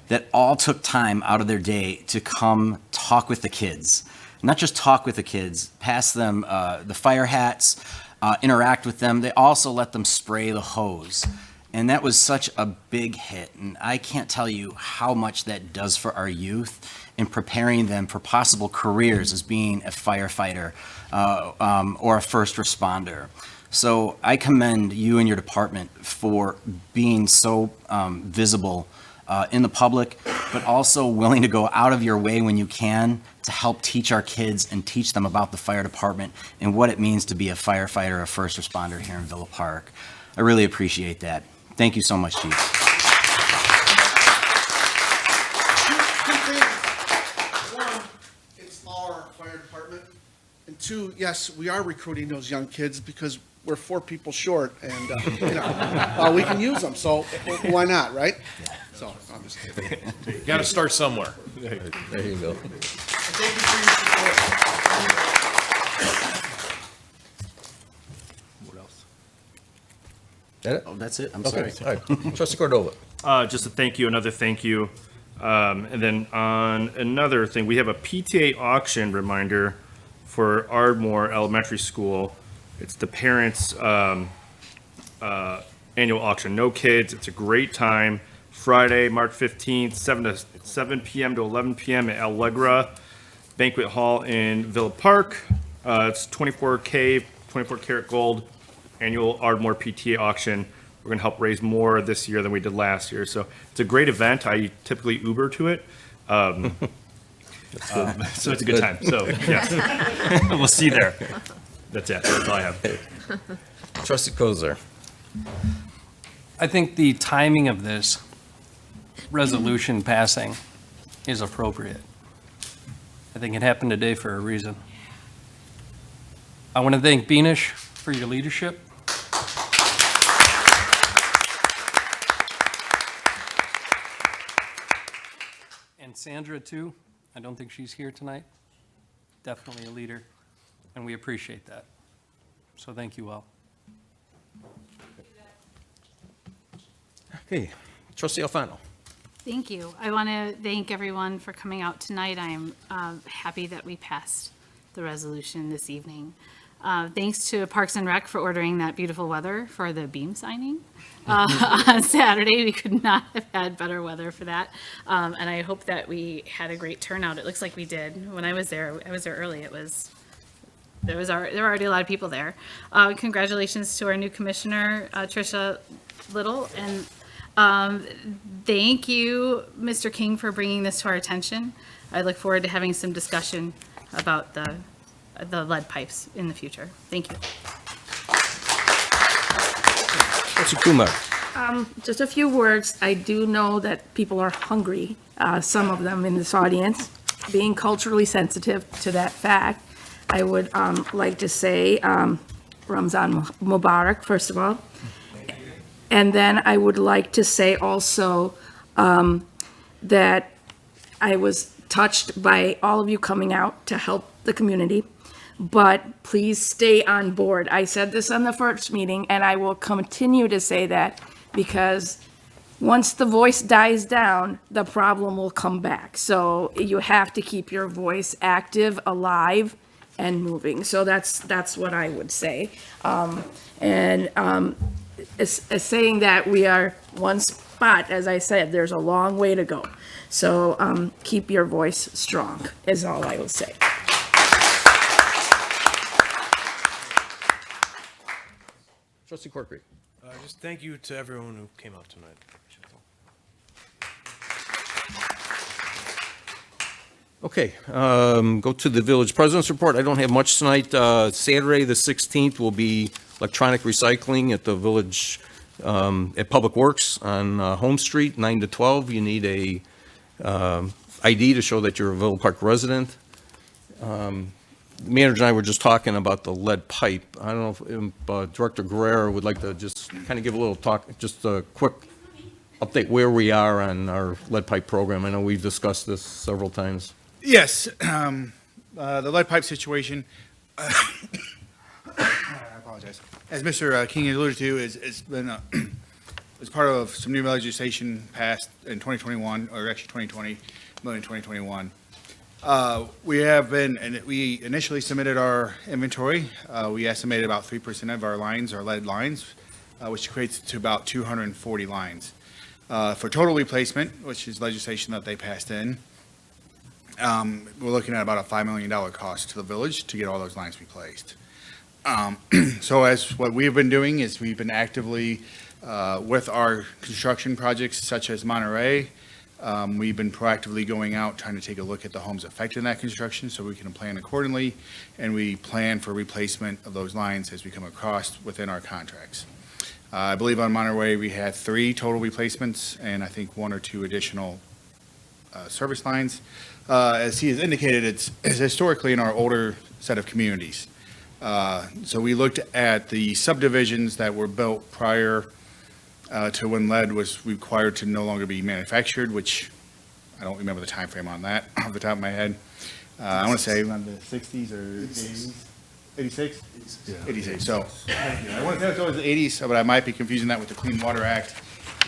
that all took time out of their day to come talk with the kids. Not just talk with the kids, pass them the fire hats, interact with them. They also let them spray the hose. And that was such a big hit. And I can't tell you how much that does for our youth in preparing them for possible careers as being a firefighter or a first responder. So I commend you and your department for being so visible in the public, but also willing to go out of your way when you can to help teach our kids and teach them about the fire department and what it means to be a firefighter or a first responder here in Villa Park. I really appreciate that. Thank you so much, Chief. One, it's our fire department. And two, yes, we are recruiting those young kids because we're 4 people short and, we can use them. So why not, right? So I'm just kidding. You got to start somewhere. There you go. Thank you for your support. What else? That it? Oh, that's it. I'm Okay, sorry. all right. Trustee Cordova. Just a thank you, another thank you. And then on another thing, we have a PTA auction reminder for Ardmore Elementary School. It's the parents' annual auction. No kids. It's a great time. Friday, March 15th, 7 p.m. to 11 p.m. at Allegra Banquet Hall in Villa Park. It's 24 karat gold annual Ardmore PTA auction. We're going to help raise more this year than we did last year. So it's a great event. I typically Uber to it. So it's a good time. So, yes. We'll see you there. That's it. That's all I have. Trustee Kozar. I think the timing of this resolution passing is appropriate. I think it happened today for a reason. I want to thank Beanish for your leadership. And Sandra, too. I don't think she's here tonight. Definitely a leader, and we appreciate that. So thank you all. Okay, Trustee Alfano. Thank you. I want to thank everyone for coming out tonight. I am happy that we passed the resolution this evening. Thanks to Parks and Rec for ordering that beautiful weather for the beam signing on Saturday. We could not have had better weather for that. And I hope that we had a great turnout. It looks like we did. When I was there early. There were already a lot of people there. Congratulations to our new commissioner, Tricia Little, and thank you, Mr. King, for bringing this to our attention. I look forward to having some discussion about the lead pipes in the future. Thank you. Trustee Kumar. Just a few words. I do know that people are hungry, some of them in this audience. Being culturally sensitive to that fact, I would like to say Ramzan Mubarak, first of all. And then I would like to say also that I was touched by all of you coming out to help the community, but please stay on board. I said this on the first meeting, and I will continue to say that because once the voice dies down, the problem will come back. So you have to keep your voice active, alive, and moving. So that's what I would say. As saying that we are one spot, as I said, there's a long way to go. So keep your voice strong is all I will say. Trustee Corkery. Just thank you to everyone who came out tonight. Okay, go to the village president's report. I don't have much tonight. Saturday, the 16th, will be electronic recycling at the village, at Public Works on Home Street, 9 to 12. You need a ID to show that you're a Villa Park resident. The manager and I were just talking about the lead pipe. I don't know if Director Guerrero would like to just kind of give a little talk, just a quick update where we are on our lead pipe program. I know we've discussed this several times. Yes, the lead pipe situation, I apologize. As Mr. King alluded to, it's been as part of some new legislation passed in 2021, or actually 2020, in 2021. We have been, and we initially submitted our inventory. We estimated about 3% of our lines are lead lines, which equates to about 240 lines. For total replacement, which is legislation that they passed in, we're looking at about a $5 million cost to the village to get all those lines replaced. So as what we've been doing is we've been actively, with our construction projects such as Monterey, we've been proactively going out, trying to take a look at the homes affected in that construction so we can plan accordingly, and we plan for replacement of those lines as we come across within our contracts. I believe on Monterey, we had 3 total replacements and I think 1 or 2 additional service lines. As he has indicated, it's historically in our older set of communities. So we looked at the subdivisions that were built prior to when lead was required to no longer be manufactured, which I don't remember the time frame on that off the top of my head. I want to say around the 60s or 80s, 86? 86. So I want to say it's always the 80s, but I might be confusing that with the Clean Water Act,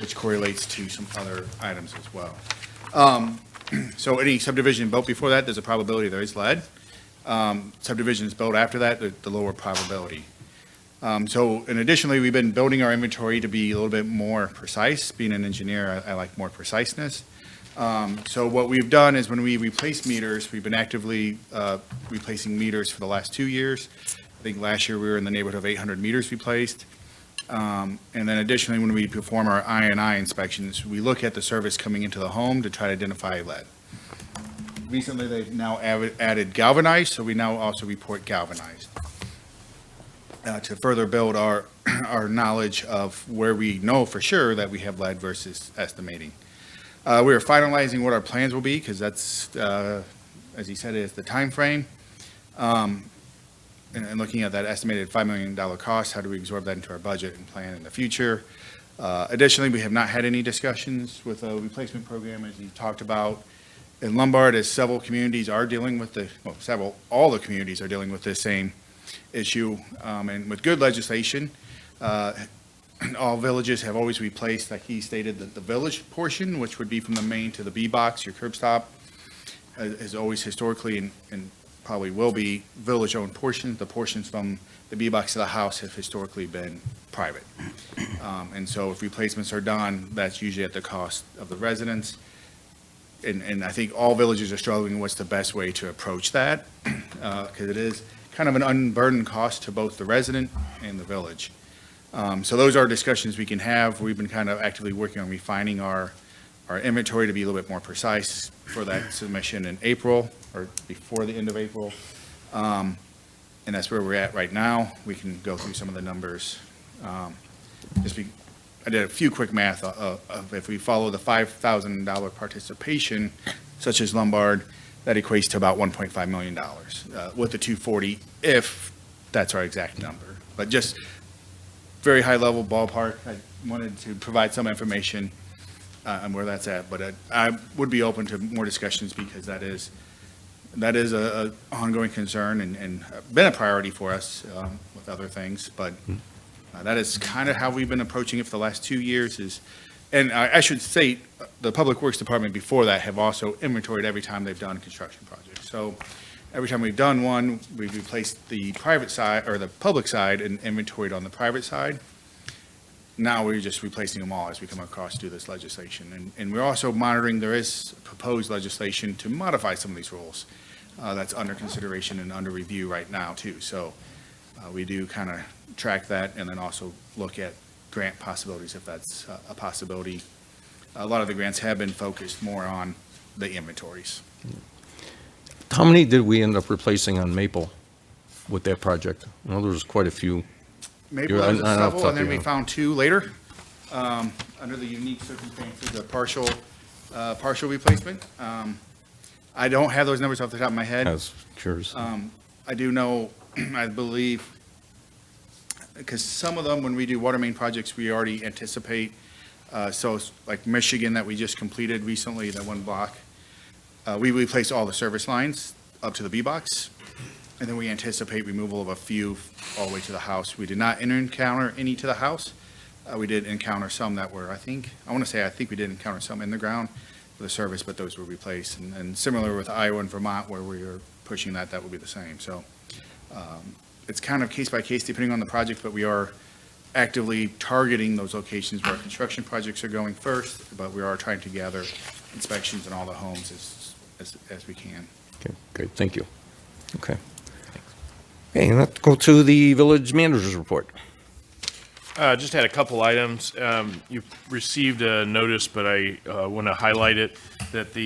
which correlates to some other items as well. So any subdivision built before that, there's a probability there is lead. Subdivisions built after that, the lower probability. So, and additionally, we've been building our inventory to be a little bit more precise. Being an engineer, I like more preciseness. So what we've done is when we replace meters, we've been actively replacing meters for the last 2 years. I think last year we were in the neighborhood of 800 meters replaced. And then additionally, when we perform our I&I inspections, we look at the service coming into the home to try to identify lead. Recently, they've now added galvanized, so we now also report galvanized. To further build our knowledge of where we know for sure that we have lead versus estimating. We are finalizing what our plans will be, because that's, as he said, is the timeframe. And looking at that estimated $5 million cost, how do we absorb that into our budget and plan in the future? Additionally, we have not had any discussions with a replacement program, as he talked about. In Lombard, as several communities are dealing with all the communities are dealing with this same issue, and with good legislation, all villages have always replaced, like he stated, the village portion, which would be from the main to the B box, your curb stop, is always historically and probably will be village-owned portions. The portions from the B box to the house have historically been private. And so if replacements are done, that's usually at the cost of the residents. And I think all villages are struggling what's the best way to approach that, because it is kind of an unburdened cost to both the resident and the village. So those are discussions we can have. We've been kind of actively working on refining our inventory to be a little bit more precise for that submission in April or before the end of April. And that's where we're at right now. We can go through some of the numbers. I did a few quick math of if we follow the $5,000 participation, such as Lombard, that equates to about $1.5 million with the 240, if that's our exact number. But just very high level ballpark. I wanted to provide some information on where that's at, but I would be open to more discussions, because that is a ongoing concern and been a priority for us with other things. But that is kind of how we've been approaching it for the last 2 years. And I should say, the Public Works Department before that have also inventoried every time they've done construction projects. So every time we've done one, we've replaced the private side or the public side and inventoried on the private side. Now we're just replacing them all as we come across to this legislation. And we're also monitoring, there is proposed legislation to modify some of these rules. That's under consideration and under review right now too. So we do kind of track that, and then also look at grant possibilities if that's a possibility. A lot of the grants have been focused more on the inventories. How many did we end up replacing on Maple with that project? Well, there was quite a few. Maybe there was several, and then we found 2 later, under the unique circumstances of partial replacement. I don't have those numbers off the top of my head. I was curious. I do know, I believe, because some of them, when we do water main projects, we already anticipate. So like Michigan that we just completed recently, that one block, we replaced all the service lines up to the B box. And then we anticipate removal of a few all the way to the house. We did not encounter any to the house. We did encounter some that were, I think we did encounter some in the ground. the service, but those were replaced. And similar with Iowa and Vermont, where we are pushing that, that will be the same. So it's kind of case by case depending on the project, but we are actively targeting those locations where construction projects are going first, but we are trying to gather inspections in all the homes as we can. Okay, great, thank you. Okay. Okay, let's go to the village manager's report. Just had a couple items. You received a notice, but I want to highlight it, that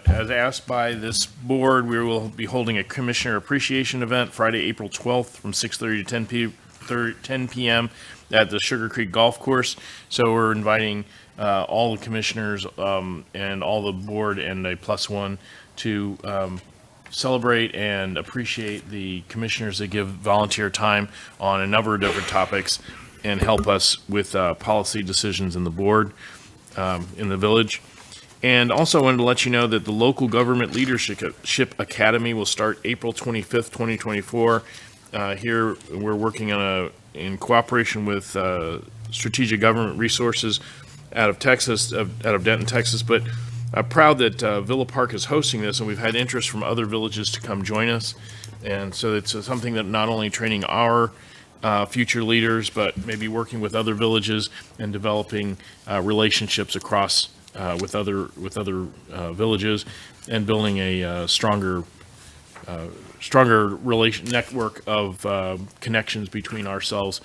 as asked by this board, we will be holding a Commissioner Appreciation Event Friday, April 12th from 6:30 to 10 p.m. at the Sugar Creek Golf Course. So we're inviting all the commissioners and all the board and a +1 to celebrate and appreciate the commissioners that give volunteer time on a number of different topics and help us with policy decisions in the board, in the village. And also wanted to let you know that the Local Government Leadership Academy will start April 25th, 2024. Here, we're working on in cooperation with Strategic Government Resources out of Texas, out of Denton, Texas, but I'm proud that Villa Park is hosting this, and we've had interest from other villages to come join us. And so it's something that not only training our future leaders, but maybe working with other villages and developing relationships across with other villages and building a stronger network of connections between ourselves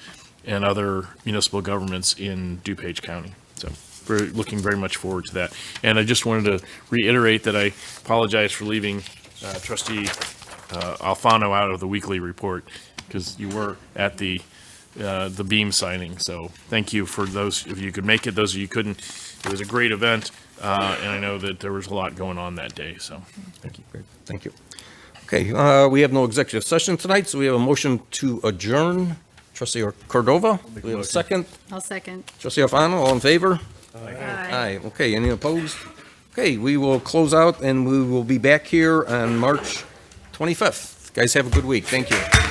and other municipal governments in DuPage County. So we're looking very much forward to that. And I just wanted to reiterate that I apologize for leaving Trustee Alfano out of the weekly report, because you were at the beam signing. So thank you for those of you who could make it, those of you who couldn't. It was a great event, and I know that there was a lot going on that day, so thank you. Great, thank you. Okay, we have no executive session tonight, so we have a motion to adjourn. Trustee Cordova, we have a second. I'll second. Trustee Alfano, all in favor? Aye. Aye, okay, any opposed? Okay, we will close out, and we will be back here on March 25th. Guys, have a good week. Thank you.